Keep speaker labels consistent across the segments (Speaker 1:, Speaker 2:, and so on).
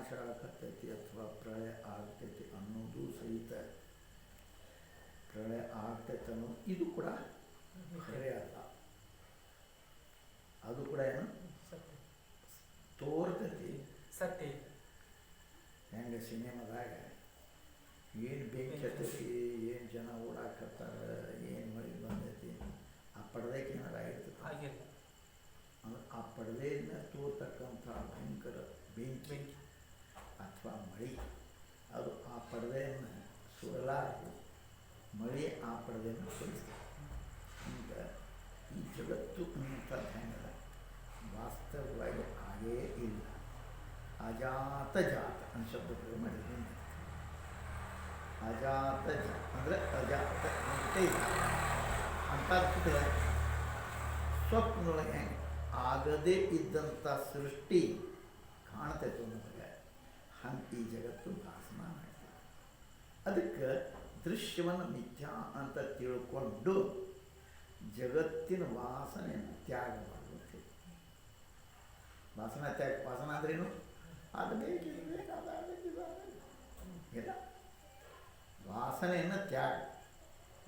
Speaker 1: ವಿನಾಶ ಆಗತೈತಿ ಅಥವಾ ಪ್ರಳಯ ಆಗ್ತೈತಿ ಅನ್ನೋದು ಸಹಿತ ಪ್ರಳಯ ಆಗ್ತೈತೆ ಅನ್ನೋದು ಇದು ಕೂಡ ಖರೆ ಅಲ್ಲ. ಅದು ಕೂಡ ಏನು ತೋರ್ತೈತಿ
Speaker 2: ಸತ್ಯ.
Speaker 1: ಹೆಂಗೆ ಸಿನಿಮಾದಾಗ ಏನು ಬೆಂಕಿ ಹತ್ತೈತಿ, ಏನು ಜನ ಓಡಾಕತ್ತಾರ, ಏನು ಮಳೆ ಬಂದೈತಿ, ಆ ಪಡ್ದಕ್ಕೆ ಏನಾರ ಆಗಿರ್ತೈತಿ ಅಂದ್ರೆ ಆ ಪಡ್ದೆಯಿಂದ ತೋರ್ತಕ್ಕಂಥ ಭಯಂಕರ ಬೆಂಕಿ ಅಥವಾ ಮಳೆ ಅದು ಆ ಪಡ್ದೆಯನ್ನು ಸುಡಲಾರದು, ಮಳೆ ಆ ಪಡ್ದೆಯನ್ನು ಸುರಿಸ್ತದೆ. ಹಿಂಗೆ ಈ ಜಗತ್ತು ಅನ್ನುವಂಥದ್ದು ಹೆಂಗದ ವಾಸ್ತವವಾಗಿ ಹಾಗೇ ಇಲ್ಲ. ಅಜಾತ ಜಾತ ಅಂತ ಶಬ್ದ ಪ್ರಯೋಗ ಮಾಡಿದ್ವಿ. ಅಜಾತ ಜಾತ ಅಂದರೆ ಅಜಾತ ಅಂತೇ ಇಲ್ಲ ಅಂತಾರ್ಥದ ಸ್ವಪ್ನದೊಳಗೆ ಹೆಂಗೆ ಆಗದೇ ಇದ್ದಂಥ ಸೃಷ್ಟಿ ಕಾಣ್ತೈತೆ ನಮಗೆ, ಹಂಗೆ ಈ ಜಗತ್ತು ಭಾಸನ ಮಾಡ್ತದೆ. ಅದಕ್ಕೆ ದೃಶ್ಯವನ್ನು ಮಿಥ್ಯಾ ಅಂತ ತಿಳ್ಕೊಂಡು ಜಗತ್ತಿನ ವಾಸನೆಯನ್ನು ತ್ಯಾಗ ಮಾಡಬೇಕು. ವಾಸನ ತ್ಯಾಗ, ವಾಸನ ಅಂದ್ರೇನು? ಅದು ಬೇಕು ಇಲ್ಲ, ವಾಸನೆಯನ್ನು ತ್ಯಾಗ.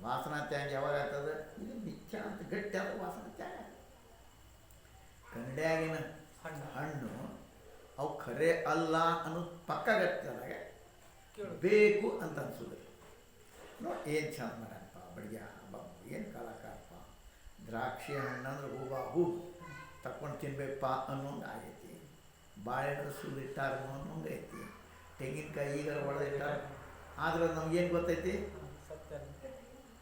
Speaker 1: ವಾಸನ ತ್ಯಾಗ ಯಾವಾಗ ಆಗ್ತದೆ? ಇದು ಮಿಥ್ಯಾ ಅಂತ ಗಟ್ಟಿಯಾದ ವಾಸನೆ ತ್ಯಾಗ. ಕನ್ನಡಿಯಾಗಿನ ಹಣ್ಣು ಅವು ಖರೆ ಅಲ್ಲ ಅನ್ನೋದು ಪಕ್ಕ ಗಟ್ಟಿಯಾದಾಗ ಬೇಕು ಅಂತ ಅನ್ಸೋದಿಲ್ಲ. ನೋಡಿ ಏನು ಚಂದ ಮಾಡ್ಯಪ್ಪ ಬಡಿಯ ಬಾಬು, ಏನು ಕಲಾಕಾರಪ್ಪ. ದ್ರಾಕ್ಷಿ ಹಣ್ಣಂದ್ರೆ ಹೂವು ತಕೊಂಡು ತಿನ್ಬೇಕಪ್ಪ ಅನ್ನೋಂಗೆ ಆಗೈತಿ. ಬಾಳೆಹಣ್ಣು ಸುಲಿಟ್ಟಾರ ಅನ್ನೋಂಗೆ ಐತಿ. ತೆಂಗಿನಕಾಯಿ ಈಗ ಒಡೆದಿಟ್ಟಾರ. ಆದ್ರೆ ನಮ್ಗೇನು ಗೊತ್ತೈತಿ?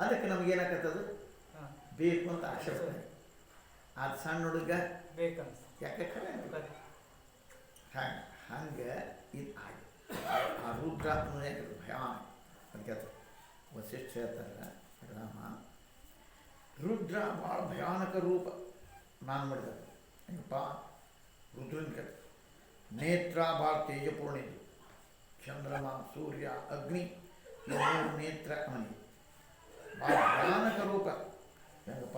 Speaker 1: ಅದಕ್ಕೆ ನಮಗೇನಾಗತ್ತದು ಬೇಕು ಅಂತ ಆಸೆ ಬರ್ತದೆ. ಅದು ಸಣ್ಣ ಹುಡುಗ
Speaker 2: ಬೇಕಂತ
Speaker 1: ಯಾಕೆ ಖರೆ ಹಂಗೆ ಇದು ಆಗಿ ಆ ರುದ್ರ ಭಯಾನಕ. ಅದಕ್ಕೆ ವಸಿಷ್ಠ ಹೇಳ್ತಾರೆ ರಾಮ, ರುದ್ರ ಭಾಳ ಭಯಾನಕ ರೂಪ ನಾನು ಮಾಡಿದೆ. ಹೆಂಗಪ್ಪ ರುದ್ರನ ಕತೆ ನೇತ್ರ ಭಾಳ ತೇಜಪೂರ್ಣ ಇದ್ದು, ಚಂದ್ರಮ ಸೂರ್ಯ ಅಗ್ನಿ ಮೂರು ನೇತ್ರ ಅವನಿಗೆ ಭಾಳ ಭಯಾನಕ ರೂಪ. ಹೆಂಗಪ್ಪ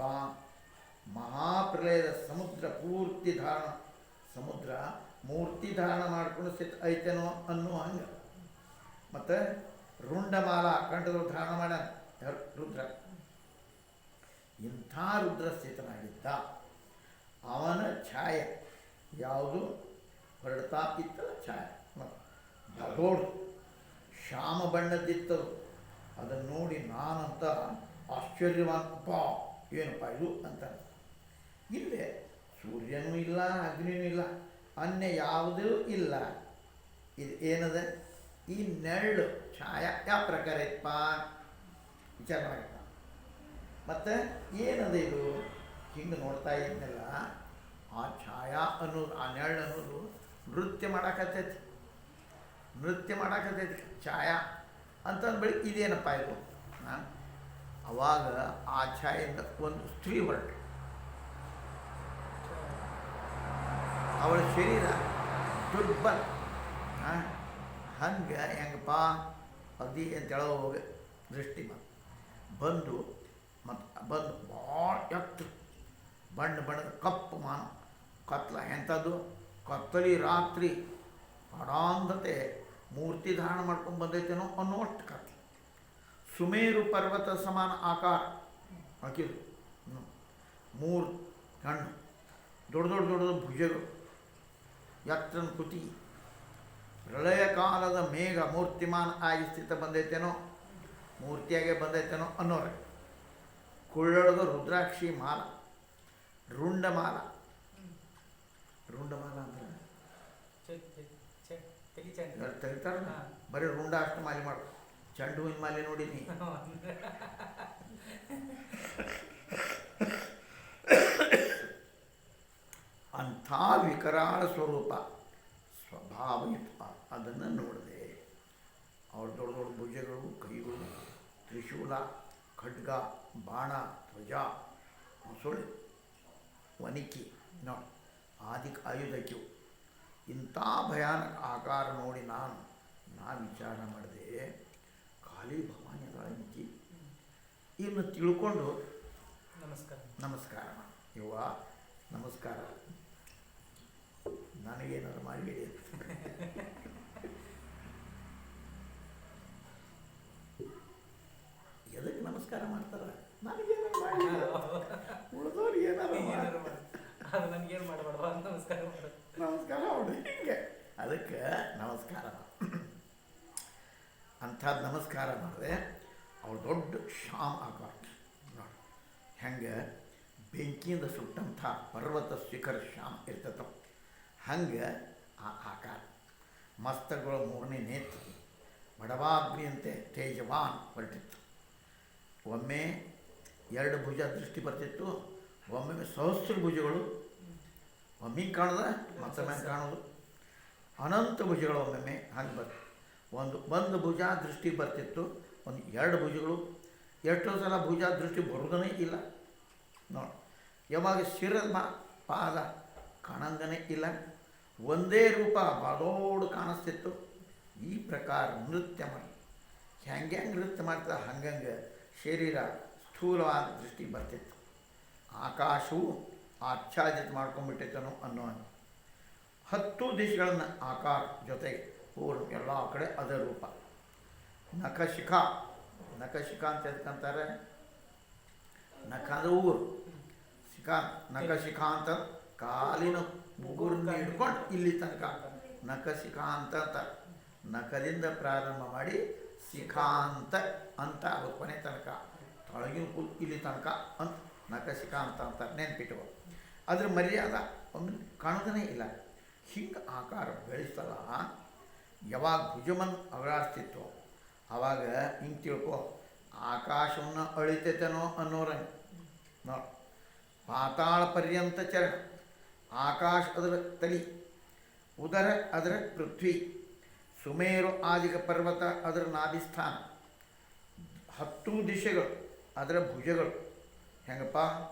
Speaker 1: ಮಹಾಪ್ರಲಯದ ಸಮುದ್ರ ಪೂರ್ತಿ ಧಾರಣ, ಸಮುದ್ರ ಮೂರ್ತಿ ಧಾರಣ ಮಾಡಿಕೊಂಡು ಸ್ಥಿತ ಐತೇನೋ ಅನ್ನೋ ಹಂಗೆ. ಮತ್ತು ರುಂಡಮಾಲ ಕಂಠದೊಳಗೆ ಧಾರಣ ಮಾಡ್ಯಾನ ರುದ್ರ. ಇಂಥ ರುದ್ರ ಸ್ಥಿತನಾಗಿದ್ದ. ಅವನ ಛಾಯೆ ಯಾವುದು ಹೊರಡ್ತಾ ಇತ್ತಲ್ಲ ಛಾಯೆ ದೊಡ್ಡ ಶ್ಯಾಮ ಬಣ್ಣದ್ದಿತ್ತದು. ಅದನ್ನು ನೋಡಿ ನಾನಂತ ಆಶ್ಚರ್ಯವಾನಪ್ಪ, ಏನಪ್ಪ ಇದು ಅಂತ. ಇಲ್ಲೇ ಸೂರ್ಯನೂ ಇಲ್ಲ, ಅಗ್ನಿಯೂ ಇಲ್ಲ, ಅನ್ಯ ಯಾವುದೂ ಇಲ್ಲ. ಇದು ಏನದ? ಈ ನೆರಳು ಛಾಯಾ ಯಾವ ಪ್ರಕಾರ ಇತ್ತಪ್ಪ ವಿಚಾರ ಮಾಡಪ್ಪ. ಮತ್ತು ಏನದ ಇದು? ಹಿಂಗೆ ನೋಡ್ತಾ ಇದ್ನೆಲ್ಲ ಆ ಛಾಯಾ ಅನ್ನೋದು, ಆ ನೆರಳು ಅನ್ನೋದು ನೃತ್ಯ ಮಾಡಾಕತ್ತೈತಿ. ನೃತ್ಯ ಮಾಡಾಕತ್ತೈತಿ ಛಾಯಾ ಅಂತಂದು ಬಳಿ ಇದೇನಪ್ಪ ಇದು? ಅವಾಗ ಆ ಛಾಯೆಯಿಂದ ಒಂದು ಸ್ತ್ರೀ ಹೊರಟು. ಅವಳ ಶರೀರ ದುರ್ಬಲ. ಹಂಗೆ ಹೆಂಗಪ್ಪ ಅದಿ ಅಂತೇಳೋ ಹೋಗಿ ದೃಷ್ಟಿ ಬಂದು ಭಾಳ ಎತ್ತು ಬಣ್ಣದ ಕಪ್ಪು ಮಾನ ಕತ್ಲ. ಎಂಥದ್ದು? ಕತ್ತಲಿ ರಾತ್ರಿ ಅಡಾಂಧತೆ ಮೂರ್ತಿ ಧಾರಣ ಮಾಡ್ಕೊಂಡು ಬಂದೈತೇನೋ ಅನ್ನೋಷ್ಟು ಕತ್ಲ. ಸುಮೇರು ಪರ್ವತ ಸಮಾನ ಆಕಾರ ಹಾಕಿದ್ರು. ಮೂರು ಕಣ್ಣು, ದೊಡ್ಡ ಭುಜಗಳು, ಎತ್ತನ ಕುತಿ, ಪ್ರಳಯ ಕಾಲದ ಮೇಘ ಮೂರ್ತಿಮಾನ ಆಗಿ ಸ್ಥಿತ ಬಂದೈತೇನೋ, ಮೂರ್ತಿಯಾಗೆ ಬಂದೈತೇನೋ ಅನ್ನೋರೆ. ಕುಳ್ಳೊಳಗ ರುದ್ರಾಕ್ಷಿ ಮಾಲ, ರುಂಡಮಾಲ. ರುಂಡಮಾಲ ಅಂದ್ರೆ ತೆಗಿತಾರೆ, ಬರೀ ರುಂಡ ಅಷ್ಟು ಮಾಲಿ ಮಾಡು. ಚೆಂಡು ಹೂವಿನ ಮಾಲೆ ನೋಡಿನಿ. ಅಂಥ ವಿಕರಾಳ ಸ್ವರೂಪ ಸ್ವಭಾವ ಇತ್ತು. ಅದನ್ನು ನೋಡಿದೆ. ಅವಳು ದೊಡ್ಡ ಭುಜಗಳು, ಕೈಗಳು, ತ್ರಿಶೂಲ, ಖಡ್ಗ, ಬಾಣ, ಧ್ವಜ, ಮೊಸಳೆ, ವನಿಕೆ ನೋಡಿ ಆದಿ ಆಯುಧಕ್ಕಿವು. ಇಂಥ ಭಯಾನಕ ಆಕಾರ ನೋಡಿ ನಾನು ವಿಚಾರ ಮಾಡಿದೆ, ಖಾಲಿ ಭವಾನಿ ಅದಾಳಂತಿ. ಇನ್ನು ತಿಳ್ಕೊಂಡು ನಮಸ್ಕಾರ ಯವ್ವ ನಮಸ್ಕಾರ, ನನಗೇನಾದ್ರು ಮಾಡಬೇಡಿ. ನಮಸ್ಕಾರ ಮಾಡ್ತಾರೆ, ನನಗೇನಾರು ಮಾಡಿ ಉಳಿದವ್ರಿಗೆ ಏನಾರು
Speaker 2: ಅದು ನನಗೇನು ಮಾಡಬೇಡವ ನಮಸ್ಕಾರ ಮಾಡು,
Speaker 1: ನಮಸ್ಕಾರ ಮಾಡು ಹಿಂಗೆ. ಅದಕ್ಕೆ ನಮಸ್ಕಾರ ಅಂಥದ್ದು ನಮಸ್ಕಾರ ಮಾಡಿದೆ ಅವಳು ದೊಡ್ಡ ಶಾಮ್ ಆಕಾರ ನೋಡಿ ಹೆಂಗೆ ಬೆಂಕಿಯಿಂದ ಸುಟ್ಟಂಥ ಪರ್ವತ ಶಿಖರ ಶಾಮ್ ಇರ್ತೈತೆ ಹಂಗೆ ಆ ಆಕಾರ. ಮಸ್ತಕಗಳು ಮೂರನೇ ನೇತ್ರ ಬಡವಾಗ್ನಿಯಂತೆ ತೇಜವಾನ್ ಹೊರಟಿತ್ತು. ಒಮ್ಮೆ 2 ಭುಜ ದೃಷ್ಟಿ ಬರ್ತಿತ್ತು, ಒಮ್ಮೆ ಸಹಸ್ರ ಭುಜಗಳು ಒಮ್ಮೆ ಕಾಣೋದು ಮತ್ತೊಮ್ಮೆ ಕಾಣೋದು, ಅನಂತ ಭುಜಗಳು ಒಮ್ಮೊಮ್ಮೆ ಹಂಗೆ ಬರ್ತಿತ್ತು. ಒಂದು ಭುಜ ದೃಷ್ಟಿ ಬರ್ತಿತ್ತು, 2 ಭುಜಗಳು, ಎಷ್ಟೋ ಸಲ ಭುಜ ದೃಷ್ಟಿ ಬರೋದನೇ ಇಲ್ಲ ನೋಡಿ. ಯಾವಾಗ ಶಿರದ ಪಾದ ಕಾಣಂಗನೇ ಇಲ್ಲ, ಒಂದೇ ರೂಪ ಬಾಳೋಡು ಕಾಣಿಸ್ತಿತ್ತು. ಈ ಪ್ರಕಾರ ನೃತ್ಯ ಮಾಡಿ ಹೆಂಗೆ ನೃತ್ಯ ಮಾಡ್ತಾರೆ ಹಂಗಂಗೆ ಶರೀರ ಸ್ಥೂಲವಾದ ದೃಷ್ಟಿ ಬರ್ತಿತ್ತು. ಆಕಾಶವು ಆಚ್ಛಾದಿತ ಮಾಡ್ಕೊಂಡ್ಬಿಟ್ಟಿತ್ತನೋ ಅನ್ನೋ 10 ದಿಶೆಗಳನ್ನು ಆಕಾರ ಜೊತೆಗೆ ಪೂರ್ಣ ಎಲ್ಲ ಕಡೆ ಅದ ರೂಪ. ನಖಶಿಖಾ ಅಂತ ಎದ್ಕಂತಾರೆ, ನಖ ಅಂದರೆ ಊರು, ಶಿಖಾ ನಖಶಿಖಾ ಅಂತ ಕಾಲಿನ ಉಗುರನ್ನ ಹಿಡ್ಕೊಂಡು ಇಲ್ಲಿ ತನಕ ನಖಶಿಖಾ ಅಂತ ಅಂತಾರೆ. ನಖದಿಂದ ಪ್ರಾರಂಭ ಮಾಡಿ ಶಿಖಾಂತ ಅಂತ ಅದು ಕೊನೆ ತನಕ ತೊಳಗಿನ ಕೂಲ್ ಇಲ್ಲಿ ತನಕ ಅಂತ ನಖಶಿಖಾ ಅಂತ ಅಂತಾರೆ. ನೆನ್ಪಿಟ್ಟುಕೋ, ಅದ್ರ ಮರ್ಯಾದೆ ಒಮ್ಮೆ ಕಾಣೋದನೇ ಇಲ್ಲ. ಹಿಂಗೆ ಆಕಾರ ಬೆಳೆಸ್ತಲ್ಲ. ಯಾವಾಗ ಭುಜಮನ್ ಅಗಳಾಡ್ತಿತ್ತು ಆವಾಗ ಹಿಂಗೆ ತಿಳ್ಕೊ ಆಕಾಶವನ್ನು ಅಳಿತೈತನೋ ಅನ್ನೋರಂಗೆ ನೋಡಿ. ಪಾತಾಳ ಪರ್ಯಂತ ಚರಣ, ಆಕಾಶ ಅದರ ತಲಿ, ಉದರ ಅದರ ಪೃಥ್ವಿ, ಸುಮೇರು ಆದಿಕ ಪರ್ವತ ಅದರ ನಾಭಿಸ್ಥಾನ, 10 ದಿಶೆಗಳು ಅದರ ಭುಜಗಳು. ಹೆಂಗಪ್ಪ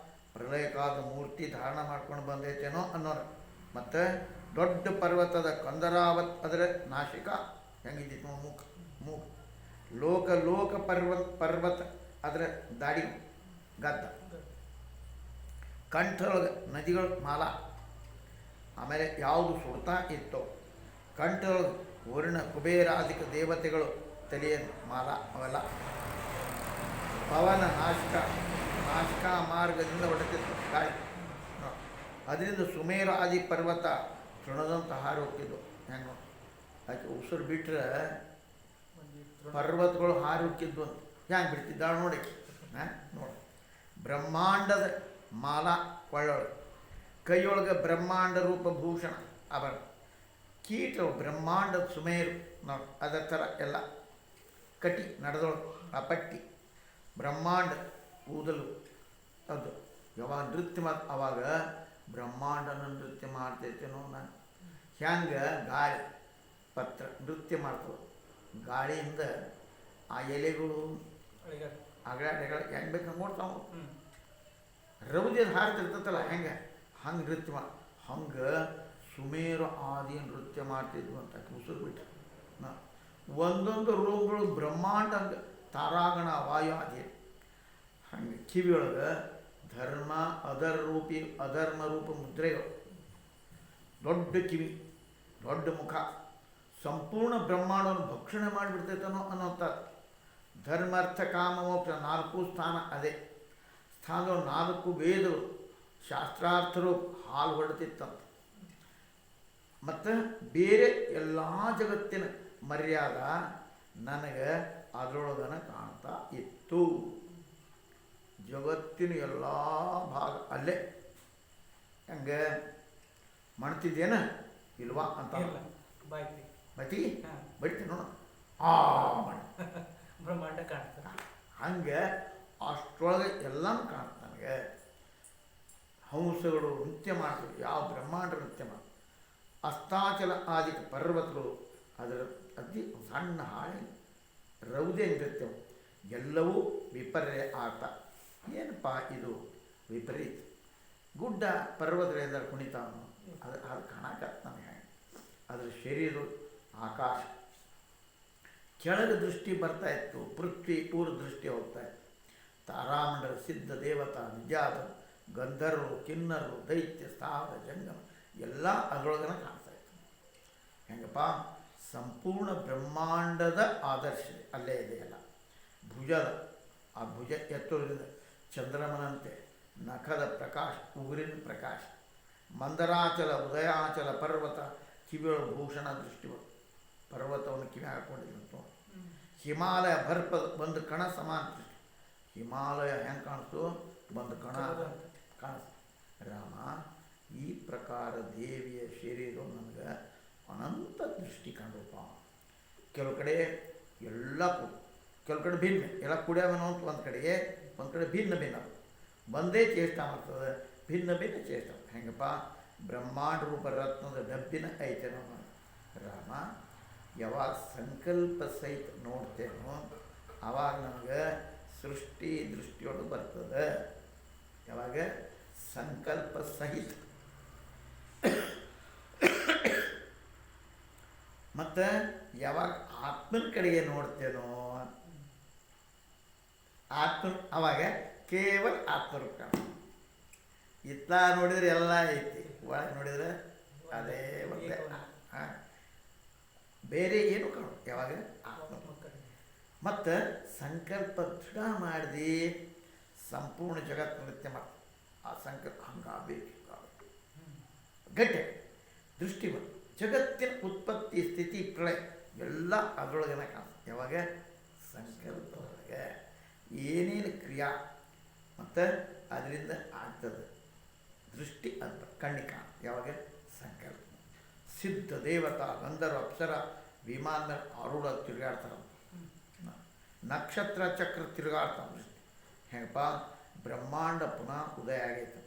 Speaker 1: ಪ್ರಳಯಕಾದ ಮೂರ್ತಿ ಧಾರಣ ಮಾಡ್ಕೊಂಡು ಬಂದೈತೇನೋ ಅನ್ನೋರು. ಮತ್ತು ದೊಡ್ಡ ಪರ್ವತದ ಕಂದರಾವತ್ ಅದರ ನಾಶಿಕ ಹೆಂಗಿದ್ದಿತ್ತು ಮೂಕ ಲೋಕ ಪರ್ವತ ಅದರ ದಾಡಿ ಗದ್ದ, ಕಂಠದೊಳಗೆ ನದಿಗಳು ಮಾಲ. ಆಮೇಲೆ ಯಾವುದು ಸುಡ್ತಾ ಇತ್ತೋ ಕಂಠದೊಳಗೆ ವರುಣ ಕುಬೇರಾಧಿಕ ದೇವತೆಗಳು ತಲೆಯ ಮಾಲ ಅವೆಲ್ಲ. ಪವನ ನಾಶಕ ಮಾರ್ಗದಿಂದ ಹೊಡೆತಿತ್ತು ಗಾಳಿ. ಅದರಿಂದ ಸುಮೇರು ಆದಿ ಪರ್ವತ ತೃಣದಂತ ಹಾರಿ ಹೋಗ್ತಿದ್ವು. ಹೆಂಗೆ ಯಾಕೆ ಉಸಿರು ಬಿಟ್ಟರೆ ಪರ್ವತಗಳು ಹಾರಿ ಹೋಗ್ತಿದ್ವು ಅಂತ ಹೆಂಗೆ ಬಿಡ್ತಿದ್ದಾಳೆ ನೋಡಿ. ನೋಡಿ ಬ್ರಹ್ಮಾಂಡದ ಮಾಲ ಕೊಳ್ಳೊಳಗೆ, ಕೈಯೊಳಗೆ ಬ್ರಹ್ಮಾಂಡ ರೂಪ ಭೂಷಣ ಆಭರಣ, ಕೀಟವು ಬ್ರಹ್ಮಾಂಡದ ಸುಮೇರು ನೋಡಿ ಅದರ ಥರ ಎಲ್ಲ ಕಟಿ ನಡೆದೊಳಗೆ ಆ ಪಟ್ಟಿ ಬ್ರಹ್ಮಾಂಡ ಕೂದಲು ಅದು. ಯಾವಾಗ ನೃತ್ಯ ಅವಾಗ ಬ್ರಹ್ಮಾಂಡನ ನೃತ್ಯ ಮಾಡ್ತೈತೇನೋ ನಾನು. ಹೆಂಗೆ ಗಾಳಿ ಪತ್ರ ನೃತ್ಯ ಮಾಡ್ತವೆ, ಗಾಳಿಯಿಂದ ಆ ಎಲೆಗಳು ಅಗಳೆಗಳು ಹೆಂಗೆ ಬೇಕು ಹಂಗೆ ನೋಡ್ತಾವೆ. ರೌದಿ ಅದು ಹಾರ್ತಿರ್ತೈತಲ್ಲ ಹಂಗೆ ನೃತ್ಯ ಹಂಗೆ ಸುಮೇರು ಆದಿ ನೃತ್ಯ ಮಾಡ್ತಿದ್ವು ಅಂತ ಉಸಿರು ಬಿಟ್ಟು. ಒಂದೊಂದು ರೂಪಗಳು ಬ್ರಹ್ಮಾಂಡ ಹಂಗೆ ತಾರಾಗಣ ವಾಯು ಆದಿ. ಹಂಗೆ ಕಿವಿಯೊಳಗೆ ಧರ್ಮ ಅಧರ್ಮ ರೂಪ ಮುದ್ರೆಗಳು, ದೊಡ್ಡ ಕಿವಿ, ದೊಡ್ಡ ಮುಖ, ಸಂಪೂರ್ಣ ಬ್ರಹ್ಮಾಂಡವನ್ನು ಭಕ್ಷಣೆ ಮಾಡಿಬಿಡ್ತೈತನೋ ಅನ್ನೋಂಥದ್ದು. ಧರ್ಮಾರ್ಥ ಕಾಮ ಮೋಕ್ಷ 4 ಸ್ಥಾನ ಅದೇ ಸ್ಥಾನಗಳು, 4 ವೇದಗಳು, ಶಾಸ್ತ್ರಾರ್ಥರು ಹಾಲು ಹೊಡೆತಿತ್ತಂತ. ಮತ್ತು ಬೇರೆ ಎಲ್ಲ ಜಗತ್ತಿನ ಮರ್ಯಾದ ನನಗೆ ಅದರೊಳಗನ ಕಾಣ್ತಾ ಇತ್ತು. ಜಗತ್ತಿನ ಎಲ್ಲ ಭಾಗ ಅಲ್ಲೇ. ಹಂಗೆ ಮಾಡ್ತಿದ್ದೇನ ಇಲ್ವಾ ಅಂತ ಬೈತಿ ಬಡಿತೀನಿ ನೋಡ ಆ ಮಾಡಿ
Speaker 2: ಬ್ರಹ್ಮಾಂಡ ಕಾಣ್ತಾರೆ.
Speaker 1: ಹಂಗೆ ಅಷ್ಟರೊಳಗೆ ಎಲ್ಲನೂ ಕಾಣ್ತು ನನಗೆ. ಹಂಸಗಳು ನೃತ್ಯ ಮಾಡ್ತವೆ, ಯಾವ ಬ್ರಹ್ಮಾಂಡ ನೃತ್ಯ ಮಾಡ್ತವೆ. ಅಸ್ತಾಚಲ ಆದಿಕ ಪರ್ವತಗಳು ಅದರ ಅತಿ ಸಣ್ಣ ಹಾಳೆ ರೌದೆ ನೃತ್ಯ ಎಲ್ಲವೂ ವಿಪರ್ಯ ಆಟ. ಏನಪ್ಪ ಇದು ವಿಪರೀತ? ಗುಡ್ಡ ಪರ್ವತಗಳಿಂದ ಕುಣಿತಾವನು ಅದು ಕಾಣಕತ್ತ ನನಗೆ. ಅದರ ಶರೀರ ಆಕಾಶ ಕೆಳಗೆ ದೃಷ್ಟಿ ಬರ್ತಾ ಇತ್ತು, ಪೃಥ್ವಿ ಪೂರ್ವ ದೃಷ್ಟಿ ಹೋಗ್ತಾ ಇತ್ತು. ತಾರಾಮಂಡಲ ಸಿದ್ಧ ದೇವತಾ ವಿದ್ಯಾಧರ ಗಂಧರ್ವರು ಕಿನ್ನರು ದೈತ್ಯ ಸ್ಥಾವರ ಜಂಗಮ ಎಲ್ಲ ಅದರೊಳಗನ ಕಾಣ್ತಾ ಇತ್ತು. ಹೆಂಗಪ್ಪ ಸಂಪೂರ್ಣ ಬ್ರಹ್ಮಾಂಡದ ಆದರ್ಶ ಅಲ್ಲೇ ಇದೆಯಲ್ಲ. ಭುಜದ ಆ ಭುಜ ಎತ್ತುವುದರಿಂದ ಚಂದ್ರಮನಂತೆ ನಖದ ಪ್ರಕಾಶ ಉಗುರಿನ ಪ್ರಕಾಶ ಮಂದರಾಚಲ ಉದಯಾಚಲ ಪರ್ವತ ಕಿವಿಯೊಳು ಭೂಷಣ ದೃಷ್ಟಿಗಳು ಪರ್ವತವನ್ನು ಕಿವಿ ಹಾಕ್ಕೊಂಡಿದ್ದು ಹಿಮಾಲಯ ಬರ್ಪ ಒಂದು ಕಣ ಸಮಾನ ದೃಷ್ಟಿ ಹಿಮಾಲಯ ಹೆಂಗೆ ಕಾಣಿಸ್ತು ಒಂದು ಕಣ ಕಾಣಿಸ್ತು ರಾಮ ಈ ಪ್ರಕಾರ ದೇವಿಯ ಶರೀರ ನನಗೆ ಅನಂತ ದೃಷ್ಟಿ ಕಂಡಪ್ಪ ಕೆಲವು ಕಡೆ ಎಲ್ಲ ಕೆಲವು ಕಡೆ ಭಿನ್ನ ಎಲ್ಲ ಕುಡಿಯೋವನು ಅಂತ ಒಂದು ಕಡೆ ಭಿನ್ನ ಭಿನ್ನ ಒಂದೇ ಚೇಷ್ಟ ಮಾಡ್ತದೆ ಭಿನ್ನ ಭಿನ್ನ ಚೇಷ್ಟ ಹೆಂಗಪ್ಪ ಬ್ರಹ್ಮಾಂಡ ರೂಪ ರತ್ನದ ಡಬ್ಬಿನ ಐತೆ ನಮ್ಮ ರಾಮ ಯಾವಾಗ ಸಂಕಲ್ಪ ಸಹಿತ ನೋಡ್ತೇನೋ ಆವಾಗ ನಮಗೆ ಸೃಷ್ಟಿ ದೃಷ್ಟಿಯೊಳಗೆ ಬರ್ತದೆ ಯಾವಾಗ ಸಂಕಲ್ಪ ಸಹಿತ ಮತ್ತು ಯಾವಾಗ ಆತ್ಮನ ಕಡೆಗೆ ನೋಡ್ತೇನೋ ಆತ್ಮ ಅವಾಗ ಕೇವಲ ಆತ್ಮರೂಪ ಇತ್ತ ನೋಡಿದರೆ ಎಲ್ಲ ಐತಿ ಒಳಗೆ ನೋಡಿದರೆ ಅದೇ ಒಂದೇ ಹಾಂ ಬೇರೆ ಏನು ಕಾಣು ಯಾವಾಗ ಆತ್ಮ ಮತ್ತು ಸಂಕಲ್ಪ ದೃಢ ಮಾಡಿದಿ ಸಂಪೂರ್ಣ ಜಗತ್ತು ನೃತ್ಯ ಮಾಡಿ ಆ ಸಂಕಲ್ಪ ಹಂಗಾಗಬೇಕು ಗಟ್ಟೆ ದೃಷ್ಟಿ ಬಂತು ಜಗತ್ತಿನ ಉತ್ಪತ್ತಿ ಸ್ಥಿತಿ ಪ್ರಳಯ ಎಲ್ಲ ಅದರೊಳಗನೆ ಕಾಣುತ್ತೆ ಯಾವಾಗ ಸಂಕಲ್ಪ ಒಳಗೆ ಏನೇನು ಕ್ರಿಯಾ ಮತ್ತು ಅದರಿಂದ ಆಗ್ತದೆ ದೃಷ್ಟಿ ಅಂತ ಕಣ್ಣಿಗೆ ಕಾಣ ಯಾವಾಗ ಸಂಕಲ್ಪ ಸಿದ್ಧ ದೇವತಾ ಗಂಧರ್ವ ಅಪ್ಸರ ವಿಮಾನ ಆರೂಢ ತಿರುಗಾಡ್ತಾರೆ ನಕ್ಷತ್ರ ಚಕ್ರ ತಿರುಗಾಡ್ತಾವೆ ದೃಷ್ಟಿ ಹೆಂಗಪ್ಪ ಬ್ರಹ್ಮಾಂಡ ಪುನಃ ಉದಯ ಆಗೈತೆ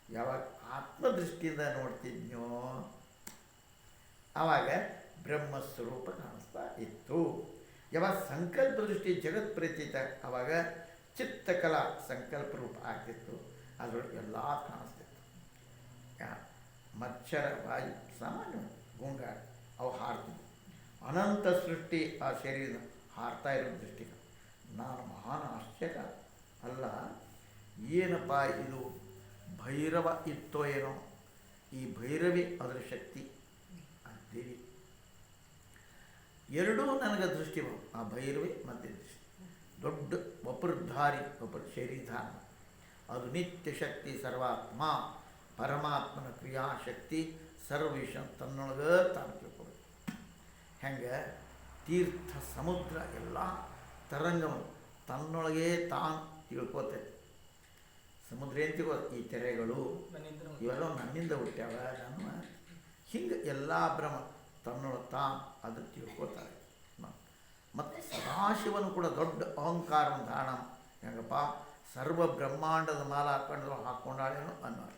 Speaker 1: ಯಾವಾಗ ಆತ್ಮದೃಷ್ಟಿಯಿಂದ ನೋಡ್ತಿದ್ನೋ ಆವಾಗ ಬ್ರಹ್ಮಸ್ವರೂಪ ಕಾಣಿಸ್ತಾ ಇತ್ತು ಯಾವಾಗ ಸಂಕಲ್ಪ ದೃಷ್ಟಿ ಜಗತ್ ಪ್ರತೀತ ಆವಾಗ ಚಿತ್ತಕಲಾ ಸಂಕಲ್ಪ ರೂಪ ಆಗ್ತಿತ್ತು ಅದರೊಳಗೆ ಎಲ್ಲ ಕಾಣಿಸ್ತಿತ್ತು ಮಚ್ಚರ ವಾಯು ಸಾಮಾನ್ಯ ಗುಂಗ ಅವು ಹಾರ್ತಿದ್ವು ಅನಂತ ಸೃಷ್ಟಿ ಆ ಶರೀರ ಹಾರ್ತಾ ಇರೋ ದೃಷ್ಟಿ ನಾನು ಮಹಾನ್ ಆಶ್ಚರ್ಯ ಅಲ್ಲ ಏನಪ್ಪ ಇದು ಭೈರವ ಇತ್ತೋ ಏನೋ ಈ ಭೈರವಿ ಅದರ ಶಕ್ತಿ ಆ ದೇವಿ ಎರಡೂ ನನಗೆ ದೃಷ್ಟಿ ಬರು ಆ ಭೈರವಿ ಮತ್ತು ದೃಷ್ಟಿ ದೊಡ್ಡ ಒಬ್ಬರು ಧಾರಿ ಒಬ್ಬರು ಶರೀರಧಾರ ಅದು ನಿತ್ಯ ಶಕ್ತಿ ಸರ್ವಾತ್ಮ ಪರಮಾತ್ಮನ ಕ್ರಿಯಾಶಕ್ತಿ ಸರ್ವವಿಷ ತನ್ನೊಳಗೆ ತಾನು ತಿಳ್ಕೊಬೇಕು ಹೆಂಗೆ ತೀರ್ಥ ಸಮುದ್ರ ಎಲ್ಲ ತರಂಗವನ್ನು ತನ್ನೊಳಗೆ ತಾನು ತಿಳ್ಕೋತೈತೆ ಸಮುದ್ರ ಏನು ತಿಳ್ಕೋ ಈ ತೆರೆಗಳು ಇವೆಲ್ಲ ನನ್ನಿಂದ ಹುಟ್ಟ್ಯಾವ ನಮ್ಮ ಹಿಂಗೆ ಎಲ್ಲ ಬ್ರಹ್ಮ ತನ್ನೊಳಗೆ ತಾನು ಅದು ತಿಳ್ಕೋತಾರೆ ಮತ್ತು ಸದಾಶಿವನು ಕೂಡ ದೊಡ್ಡ ಅಹಂಕಾರವನ್ನು ಧಾರಣ ಹೆಂಗಪ್ಪ ಸರ್ವ ಬ್ರಹ್ಮಾಂಡದ ಮಾಲ ಹಾಕ್ಕೊಂಡಾಳೇನು ಅನ್ನೋರು